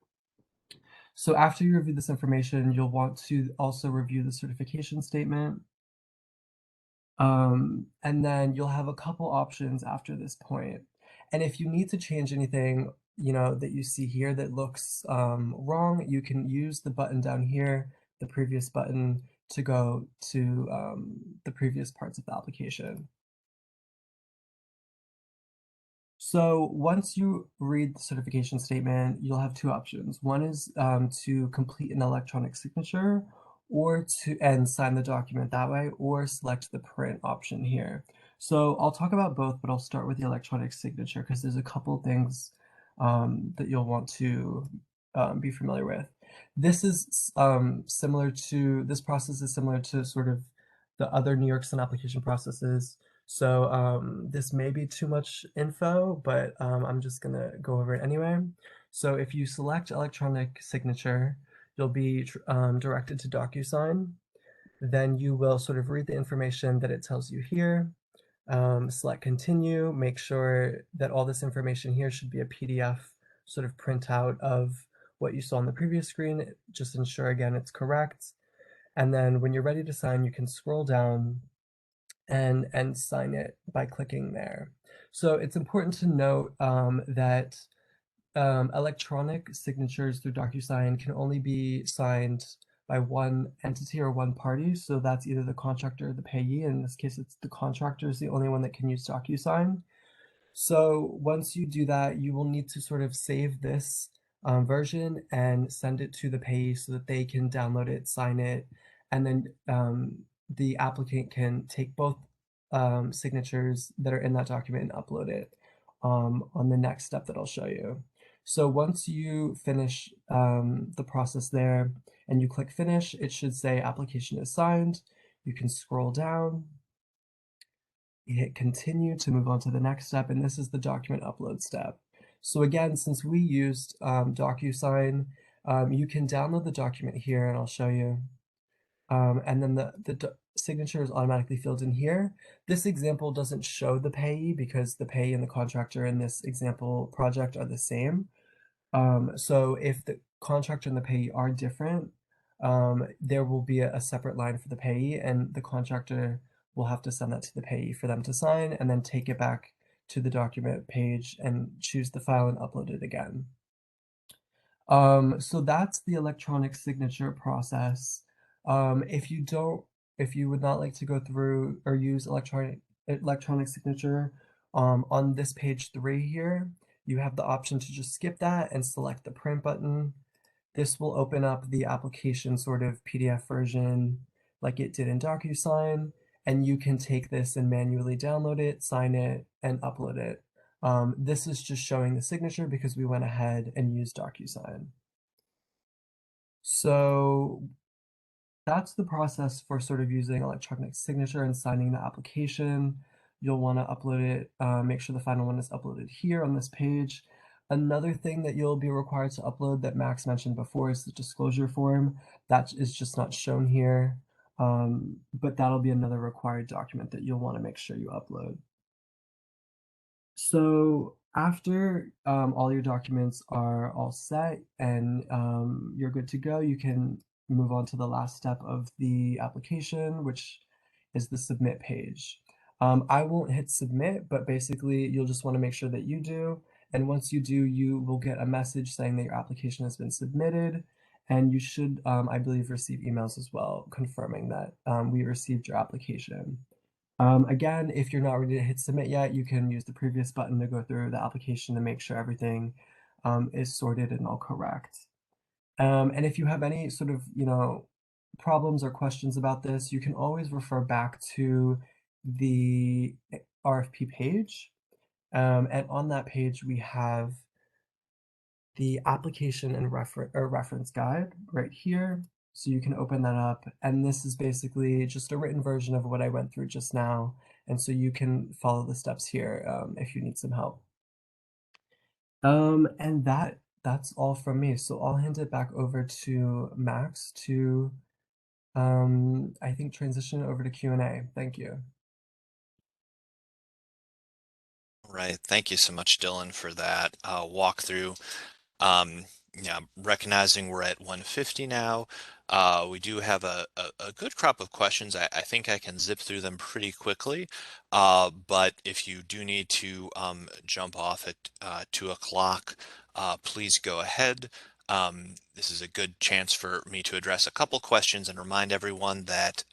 So after you review this information, you'll want to also review the certification statement. And then you'll have a couple options after this point. And if you need to change anything, you know, that you see here that looks wrong, you can use the button down here, the previous button, to go to the previous parts of the application. So once you read the certification statement, you'll have 2 options. One is to complete an electronic signature or and sign the document that way, or select the print option here. So I'll talk about both, but I'll start with the electronic signature because there's a couple things that you'll want to be familiar with. This is this process is similar to sort of the other New York Sun application processes. So this may be too much info, but I'm just gonna go over it anyway. So if you select electronic signature, you'll be directed to DocuSign. Then you will sort of read the information that it tells you here. Select continue, make sure that all this information here should be a PDF sort of printout of what you saw on the previous screen. Just ensure again it's correct. And then when you're ready to sign, you can scroll down and sign it by clicking there. So it's important to note that electronic signatures through DocuSign can only be signed by one entity or one party. So that's either the contractor or the payee. In this case, it's the contractor is the only one that can use DocuSign. So once you do that, you will need to sort of save this version and send it to the payee so that they can download it, sign it, and then the applicant can take both signatures that are in that document and upload it on the next step that I'll show you. So once you finish the process there and you click finish, it should say application is signed. You can scroll down. You hit continue to move on to the next step, and this is the document upload step. So again, since we used DocuSign, you can download the document here, and I'll show you. And then the signature is automatically filled in here. This example doesn't show the payee because the payee and the contractor in this example project are the same. So if the contractor and the payee are different, there will be a separate line for the payee, and the contractor will have to send that to the payee for them to sign and then take it back to the document page and choose the file and upload it again. So that's the electronic signature process. If you would not like to go through or use electronic signature, on this page 3 here, you have the option to just skip that and select the print button. This will open up the application sort of PDF version like it did in DocuSign, and you can take this and manually download it, sign it, and upload it. This is just showing the signature because we went ahead and used DocuSign. So that's the process for sort of using electronic signature and signing the application. You'll want to upload it, make sure the final one is uploaded here on this page. Another thing that you'll be required to upload that Max mentioned before is the disclosure form. That is just not shown here, but that'll be another required document that you'll want to make sure you upload. So after all your documents are all set and you're good to go, you can move on to the last step of the application, which is the submit page. I won't hit submit, but basically you'll just want to make sure that you do. And once you do, you will get a message saying that your application has been submitted. And you should, I believe, receive emails as well confirming that we received your application. Again, if you're not ready to hit submit yet, you can use the previous button to go through the application to make sure everything is sorted and all correct. And if you have any sort of, problems or questions about this, you can always refer back to the RFP page. And on that page, we have the application and reference guide right here. So you can open that up. And this is basically just a written version of what I went through just now. And so you can follow the steps here if you need some help. And that's all from me. So I'll hand it back over to Max to, I think, transition over to Q&A. Thank you. Right. Thank you so much, Dylan, for that walkthrough. Yeah, recognizing we're at 150 now, we do have a good crop of questions. I think I can zip through them pretty quickly, but if you do need to jump off at 2 o'clock, please go ahead. This is a good chance for me to address a couple questions and remind everyone that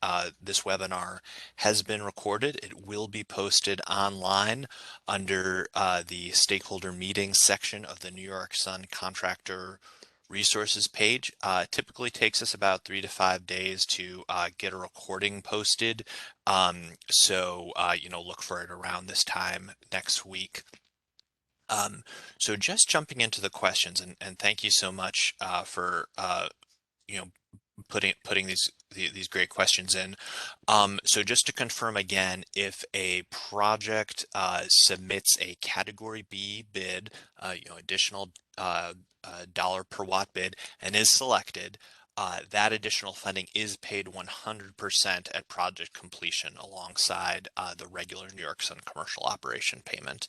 this webinar has been recorded. It will be posted online under the stakeholder meetings section of the New York Sun contractor resources page. Typically takes us about 3 to 5 days to get a recording posted. So look for it around this time next week. So just jumping into the questions, and thank you so much for putting these great questions in. So just to confirm again, if a project submits a Category B bid, additional dollar per watt bid, and is selected, that additional funding is paid 100% at project completion alongside the regular New York Sun commercial operation payment.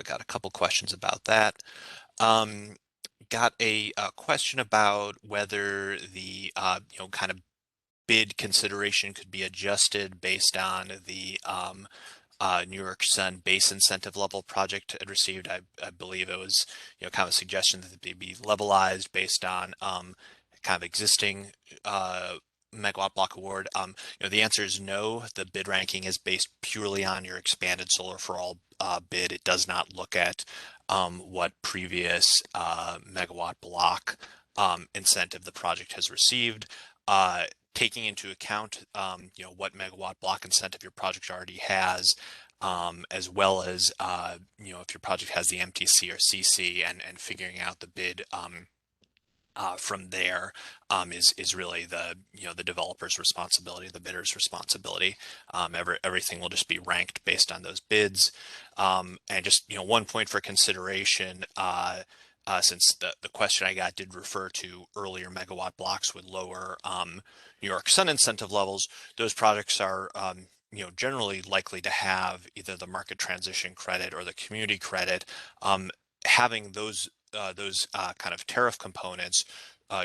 Got a couple questions about that. Got a question about whether the kind of bid consideration could be adjusted based on the New York Sun base incentive level project had received. I believe it was, kind of a suggestion that they be levelized based on kind of existing megawatt block award. The answer is no. The bid ranking is based purely on your expanded solar for all bid. It does not look at what previous megawatt block incentive the project has received. Taking into account, what megawatt block incentive your project already has, as well as, if your project has the MTC or CC, and figuring out the bid from there is really the developer's responsibility, the bidder's responsibility. Everything will just be ranked based on those bids. And just one point for consideration. Since the question I got did refer to earlier megawatt blocks with lower New York Sun incentive levels, those projects are generally likely to have either the market transition credit or the community credit. Having those kind of tariff components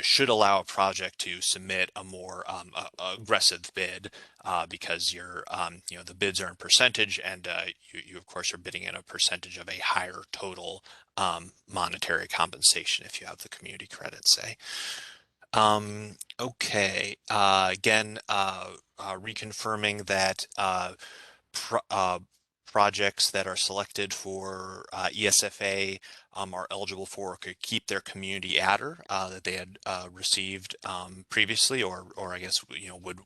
should allow a project to submit a more aggressive bid because the bids are in percentage, and you of course are bidding in a percentage of a higher total monetary compensation if you have the community credit, say. Okay, again, reconfirming that projects that are selected for ESFA are eligible for or could keep their community adder that they had received previously, or I guess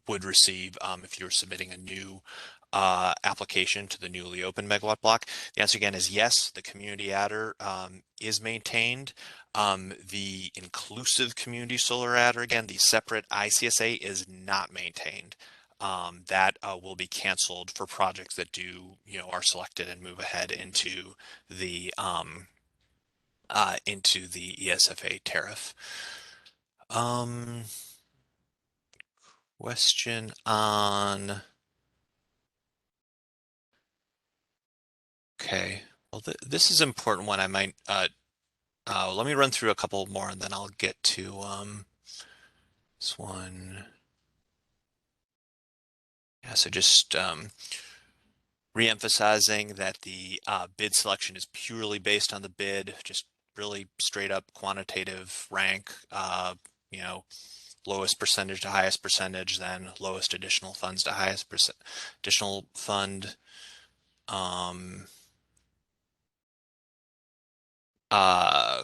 would receive if you were submitting a new application to the newly opened megawatt block. The answer again is yes. The community adder is maintained. The inclusive community solar adder, again, the separate ICSA, is not maintained. That will be canceled for projects that are selected and move ahead into the ESFA tariff. Question on. Okay, well, this is an important one. I might let me run through a couple more and then I'll get to this one. Yeah, so just re-emphasizing that the bid selection is purely based on the bid, just really straight up quantitative rank, lowest percentage to highest percentage, then lowest additional funds to highest additional fund.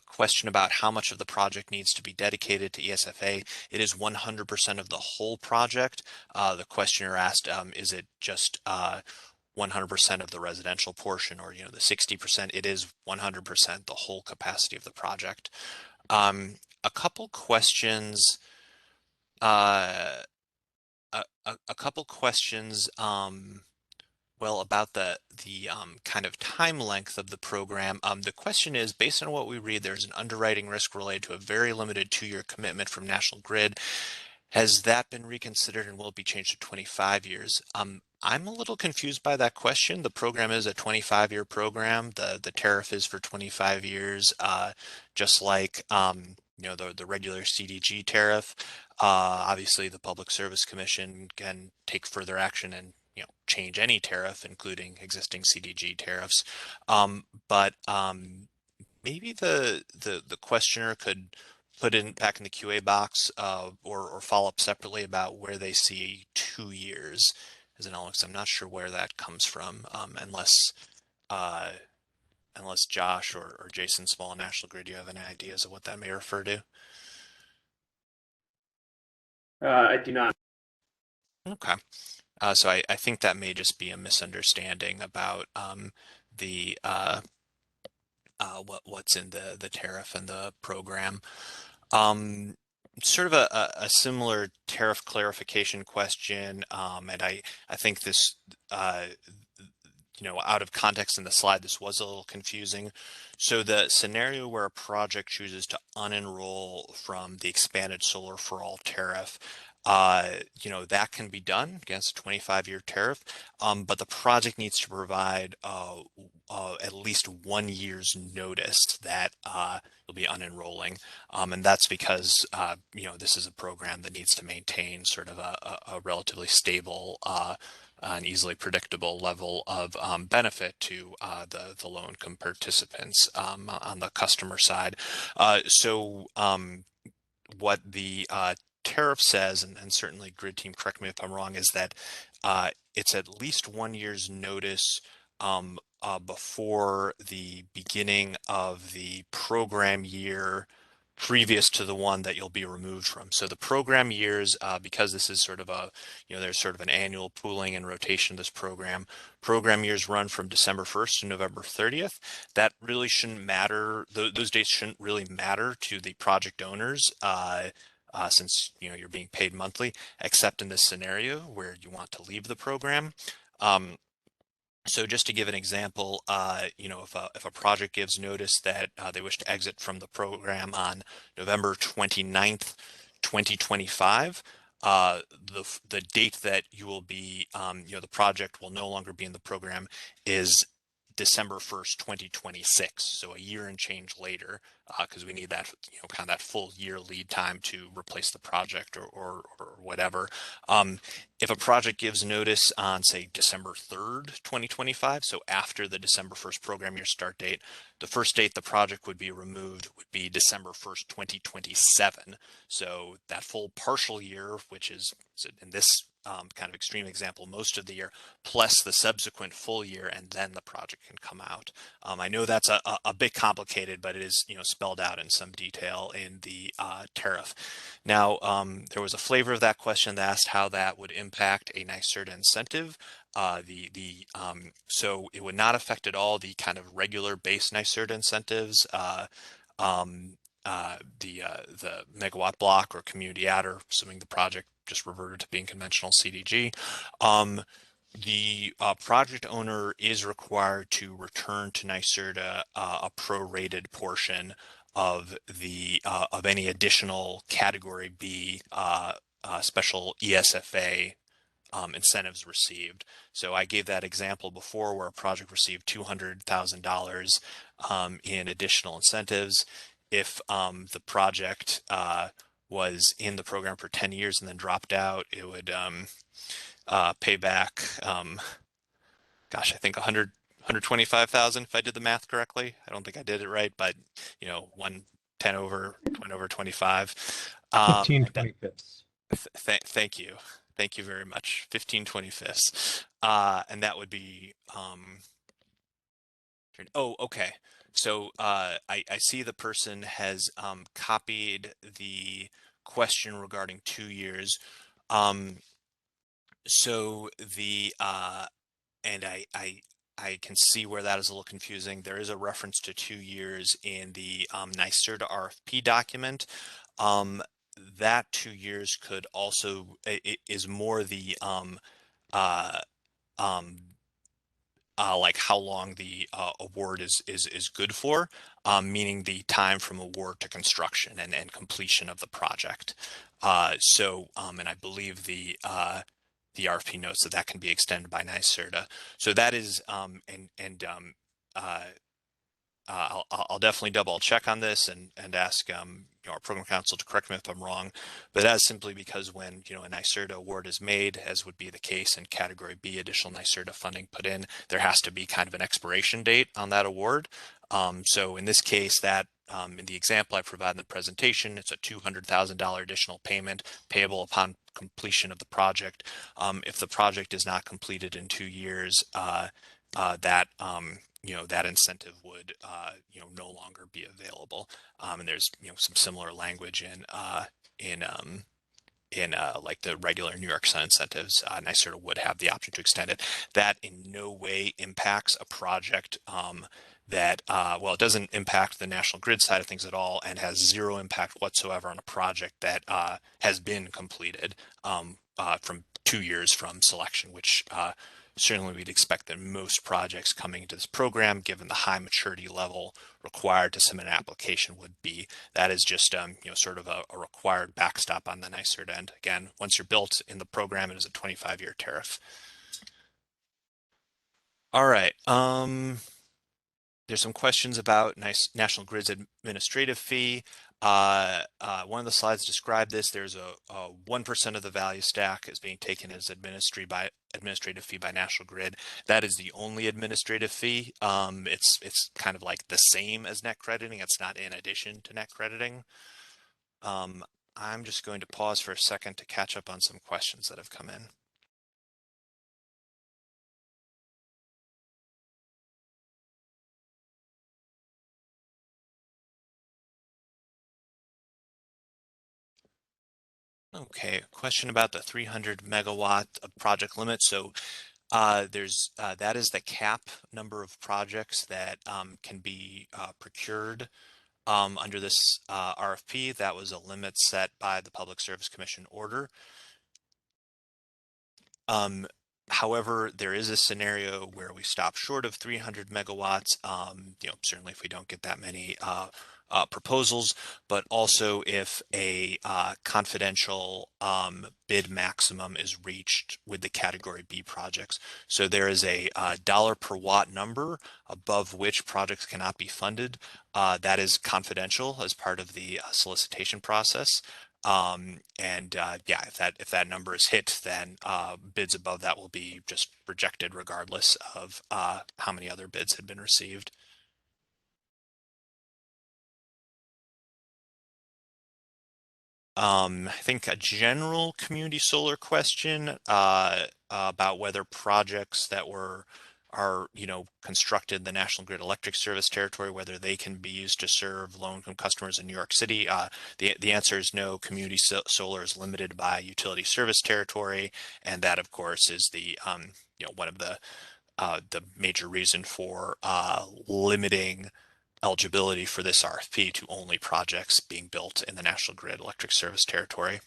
Question about how much of the project needs to be dedicated to ESFA. It is 100% of the whole project. The questioner asked, is it just 100% of the residential portion, or the 60%? It is 100% the whole capacity of the project. A couple questions. A couple questions. Well, about the kind of time length of the program. The question is, based on what we read, there's an underwriting risk related to a very limited 2-year commitment from National Grid. Has that been reconsidered, and will it be changed to 25 years? I'm a little confused by that question. The program is a 25-year program. The tariff is for 25 years, just like the regular CDG tariff. Obviously, the Public Service Commission can take further action and change any tariff, including existing CDG tariffs. But maybe the questioner could put back in the QA box or follow up separately about where they see 2 years as an element. I'm not sure where that comes from, unless Josh or Jason Small, National Grid, you have any ideas of what that may refer to? I do not. Okay. So I think that may just be a misunderstanding about what's in the tariff and the program. Sort of a similar tariff clarification question, and I think this out of context in the slide, this was a little confusing. So the scenario where a project chooses to unenroll from the expanded solar for all tariff, that can be done against a 25-year tariff, but the project needs to provide at least 1 year's notice that you'll be unenrolling, and that's because this is a program that needs to maintain sort of a relatively stable an easily predictable level of benefit to the loan participants on the customer side. What the tariff says, and certainly Grid Team, correct me if I'm wrong, is that it's at least 1 year's notice before the beginning of the program year previous to the one that you'll be removed from. So the program years, because this is sort of there's sort of an annual pooling and rotation of this program. Program years run from December 1st to November 30th. That really shouldn't matter. Those dates shouldn't really matter to the project owners. Since you're being paid monthly, except in this scenario where you want to leave the program. So just to give an example, if a project gives notice that they wish to exit from the program on November 29th, 2025, the date that you will be, the project will no longer be in the program is December 1st, 2026. So a year and change later, because we need that, kind of that full year lead time to replace the project or whatever. If a project gives notice on, say, December 3rd, 2025, so after the December 1st program year start date, the first date the project would be removed would be December 1st, 2027. So that full partial year, which is in this kind of extreme example, most of the year, plus the subsequent full year, and then the project can come out. I know that's a bit complicated, but it is spelled out in some detail in the tariff. Now, there was a flavor of that question that asked how that would impact a NYSERDA incentive. So it would not affect at all the kind of regular base NYSERDA incentives. The megawatt block or community adder, assuming the project just reverted to being conventional CDG. The project owner is required to return to NYSERDA a prorated portion of the of any additional Category B special ESFA incentives received. So I gave that example before where a project received $200,000 in additional incentives. If the project was in the program for 10 years and then dropped out, it would pay back, gosh, I think 125,000 if I did the math correctly. I don't think I did it right, but 10 over 25. 15/25. Thank you. Thank you very much. 15/25. And that would be, oh, okay. So I see the person has copied the question regarding 2 years. So and I can see where that is a little confusing. There is a reference to 2 years in the NYSERDA RFP document. That 2 years could also is more the like how long the award is good for, meaning the time from award to construction and completion of the project. And I believe the RFP notes that can be extended by NYSERDA. So that is, I'll definitely double check on this and ask our program counsel to correct me if I'm wrong, but that's simply because when a NYSERDA award is made, as would be the case in Category B, additional NYSERDA funding put in, there has to be kind of an expiration date on that award. So in this case, that in the example I provided in the presentation, it's a $200,000 additional payment payable upon completion of the project. If the project is not completed in 2 years, that incentive would no longer be available. And there's some similar language in like the regular New York Sun incentives. NYSERDA would have the option to extend it. That in no way impacts a project that it doesn't impact the national grid side of things at all, and has zero impact whatsoever on a project that has been completed from 2 years from selection, which certainly we'd expect that most projects coming into this program, given the high maturity level required to submit an application, would be. That is just sort of a required backstop on the NYSERDA end. Again, once you're built in the program, it is a 25-year tariff. All right. There's some questions about National Grid's administrative fee. One of the slides described this. There's a 1% of the value stack is being taken as administrative fee by National Grid. That is the only administrative fee. It's kind of like the same as net crediting. It's not in addition to net crediting. I'm just going to pause for a second to catch up on some questions that have come in. Okay, question about the 300 megawatt project limit. So that is the cap number of projects that can be procured under this RFP. That was a limit set by the Public Service Commission order. However, there is a scenario where we stop short of 300 megawatts. Certainly if we don't get that many proposals, but also if a confidential bid maximum is reached with the category B projects. So there is a dollar per watt number above which projects cannot be funded. That is confidential as part of the solicitation process. If that number is hit, then bids above that will be just rejected regardless of how many other bids had been received. I think a general community solar question about whether projects that are constructed in the National Grid Electric Service territory, whether they can be used to serve low-income customers in New York City. The answer is no. Community solar is limited by utility service territory, and that, of course, is the one of the major reason for limiting eligibility for this RFP to only projects being built in the National Grid Electric Service territory.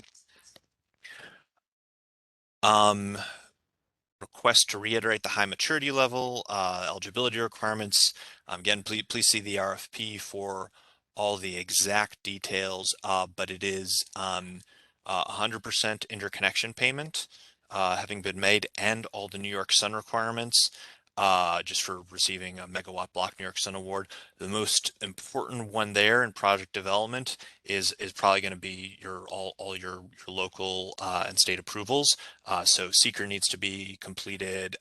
Request to reiterate the high maturity level, eligibility requirements. Again, please see the RFP for all the exact details, but it is 100% interconnection payment having been made, and all the New York Sun requirements just for receiving a megawatt block New York Sun award. The most important one there in project development is probably going to be all your local and state approvals. So seeker needs to be completed.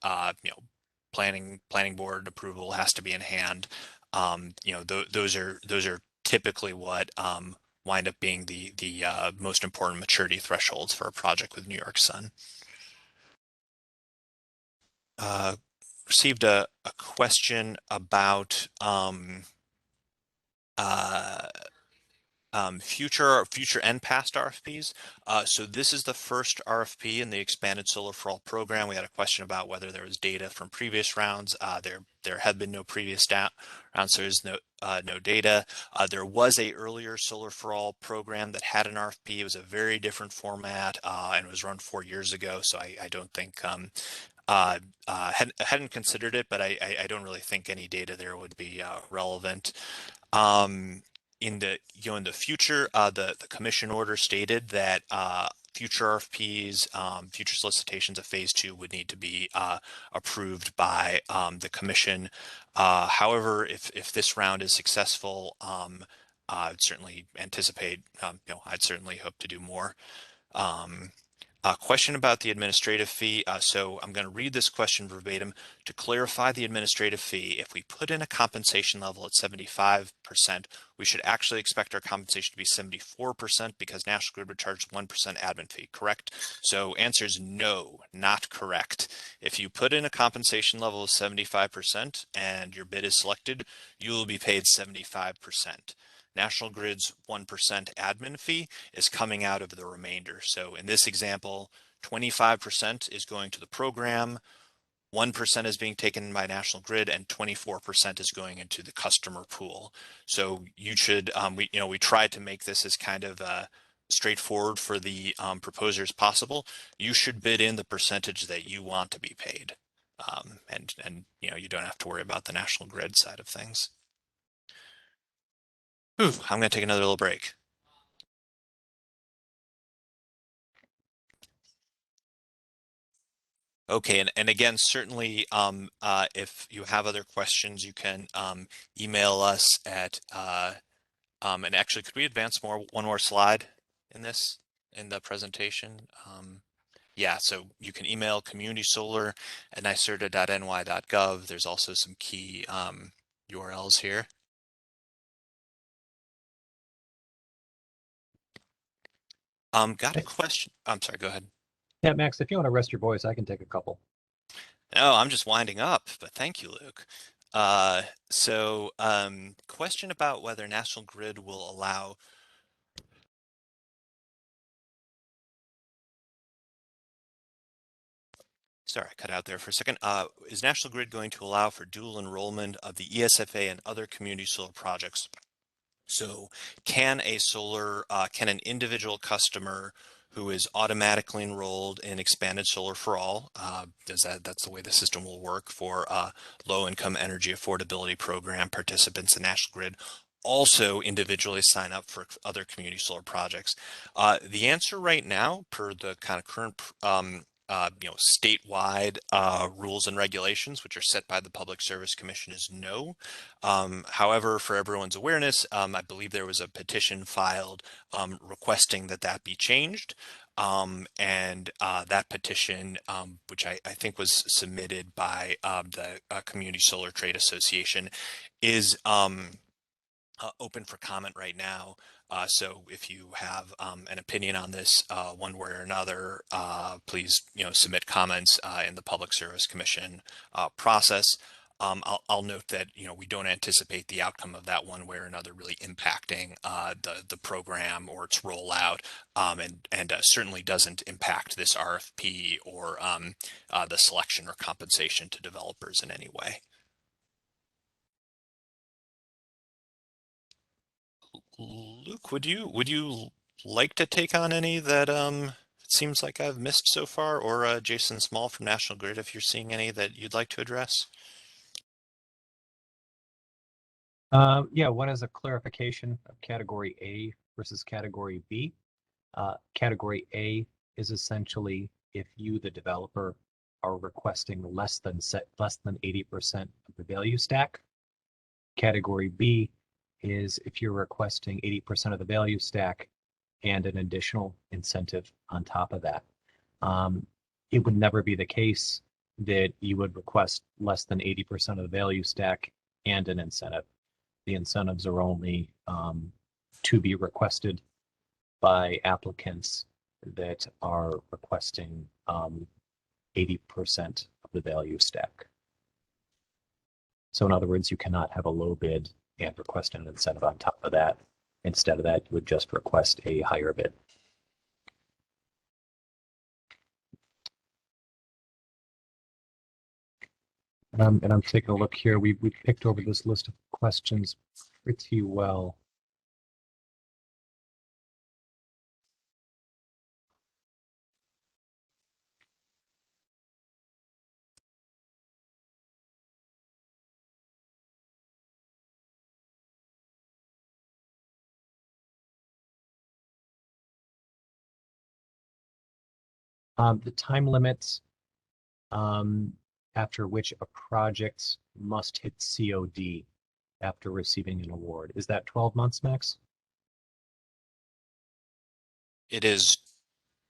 Planning board approval has to be in hand. Those are typically what wind up being the most important maturity thresholds for a project with New York Sun. Received a question about future and past RFPs. So this is the first RFP in the expanded Solar for All program. We had a question about whether there was data from previous rounds. There had been no previous rounds, so there's no data. There was a earlier Solar for All program that had an RFP. It was a very different format and it was run 4 years ago. So I don't think hadn't considered it, but I don't really think any data there would be relevant. In the future, the commission order stated that future RFPs, future solicitations of phase 2 would need to be approved by the commission. However, if this round is successful, I'd certainly anticipate, I'd certainly hope to do more. Question about the administrative fee. So I'm going to read this question verbatim. To clarify the administrative fee, if we put in a compensation level at 75%, we should actually expect our compensation to be 74% because National Grid would charge 1% admin fee, correct? So answer is no, not correct. If you put in a compensation level of 75% and your bid is selected, you will be paid 75%. National Grid's 1% admin fee is coming out of the remainder. So in this example, 25% is going to the program, 1% is being taken by National Grid, and 24% is going into the customer pool. So you should, we tried to make this as kind of straightforward for the proposers possible. You should bid in the percentage that you want to be paid. and you don't have to worry about the national grid side of things. Whew, I'm going to take another little break. Okay, and again, certainly, if you have other questions, you can email us at, and actually, could we advance one more slide in the presentation? Yeah, so you can email communitysolar@nyserda.ny.gov. There's also some key URLs here. Got a question. I'm sorry, go ahead. Yeah, Max, if you want to rest your voice, I can take a couple. No, I'm just winding up, but thank you, Luke. Question about whether National Grid will allow. Sorry, I cut out there for a second. Is National Grid going to allow for dual enrollment of the ESFA and other community solar projects? So can an individual customer who is automatically enrolled in expanded solar for all, that's the way the system will work for low income energy affordability program participants in National Grid, also individually sign up for other community solar projects? The answer right now, per the kind of current statewide rules and regulations, which are set by the Public Service Commission, is no. However, for everyone's awareness, I believe there was a petition filed requesting that be changed. That petition, which I think was submitted by the Community Solar Trade Association, is open for comment right now. So if you have an opinion on this one way or another, please submit comments in the Public Service Commission process. I'll note that we don't anticipate the outcome of that one way or another really impacting the program or its rollout, and certainly doesn't impact this RFP or the selection or compensation to developers in any way. Luke, would you like to take on any that it seems like I've missed so far, or Jason Small from National Grid, if you're seeing any that you'd like to address? Yeah, one is a clarification of Category A versus Category B. Category A is essentially if you, the developer, are requesting less than 80% of the value stack. Category B is if you're requesting 80% of the value stack and an additional incentive on top of that. It would never be the case that you would request less than 80% of the value stack and an incentive. The incentives are only to be requested by applicants that are requesting 80% of the value stack. So in other words, you cannot have a low bid and request an incentive on top of that. Instead of that, you would just request a higher bid. And I'm taking a look here. We picked over this list of questions pretty well. The time limits after which a project must hit COD after receiving an award. Is that 12 months, Max? It is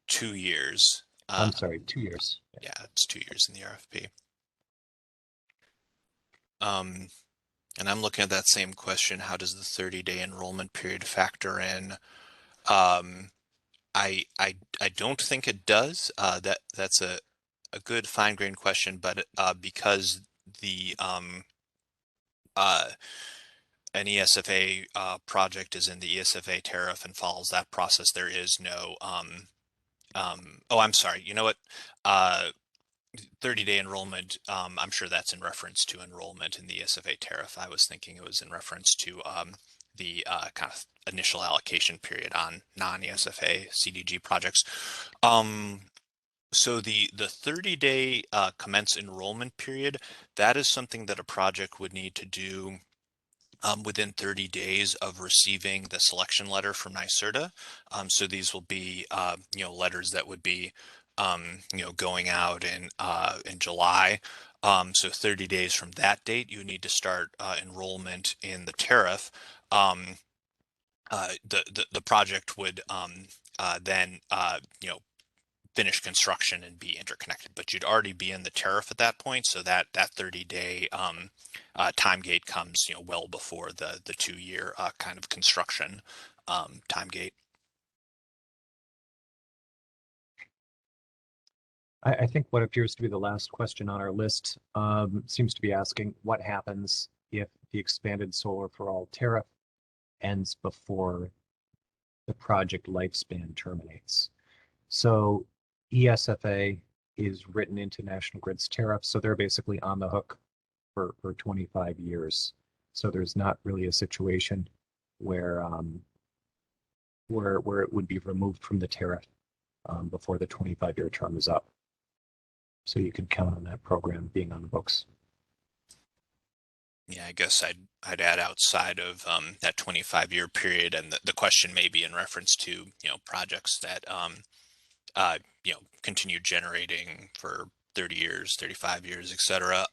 2 years. I'm sorry, 2 years. Yeah, it's 2 years in the RFP. And I'm looking at that same question. How does the 30-day enrollment period factor in? I don't think it does. That's a good fine-grained question, but because the an ESFA project is in the ESFA tariff and follows that process, there is no oh, I'm sorry. You know what? 30-day enrollment, I'm sure that's in reference to enrollment in the ESFA tariff. I was thinking it was in reference to the kind of initial allocation period on non-ESFA CDG projects. So the 30-day commence enrollment period, that is something that a project would need to do within 30 days of receiving the selection letter from NYSERDA. So these will be, letters that would be, going out in July. So 30 days from that date, you need to start enrollment in the tariff. The project would then, finish construction and be interconnected, but you'd already be in the tariff at that point. So that 30-day time gate comes, well before the 2-year kind of construction time gate. I think what appears to be the last question on our list seems to be asking what happens if the expanded Solar for All tariff ends before the project lifespan terminates. So ESFA is written into National Grid's tariff, so they're basically on the hook for 25 years. So there's not really a situation where where it would be removed from the tariff before the 25-year term is up. So you can count on that program being on the books. Yeah, I guess I'd add outside of that 25-year period, and the question may be in reference to projects that continue generating for 30 years, 35 years, etc.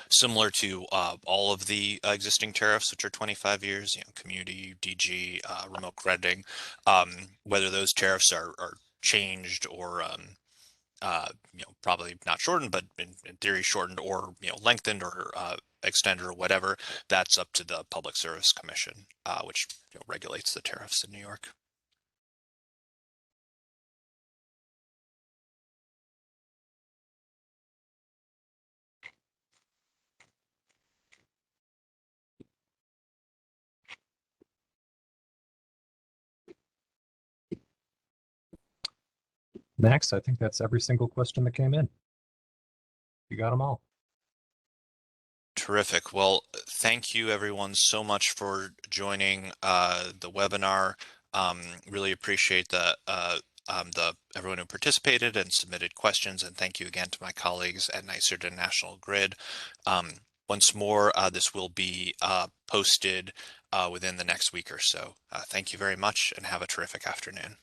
Similar to all of the existing tariffs, which are 25 years, community, DG, remote crediting, whether those tariffs are changed or probably not shortened, but in theory shortened or lengthened or extended or whatever, that's up to the Public Service Commission, which regulates the tariffs in New York. Max, I think that's every single question that came in. You got them all. Terrific. Well, thank you everyone so much for joining the webinar. Really appreciate the everyone who participated and submitted questions, and thank you again to my colleagues at NYSERDA National Grid. Once more, this will be posted within the next week or so. Thank you very much and have a terrific afternoon.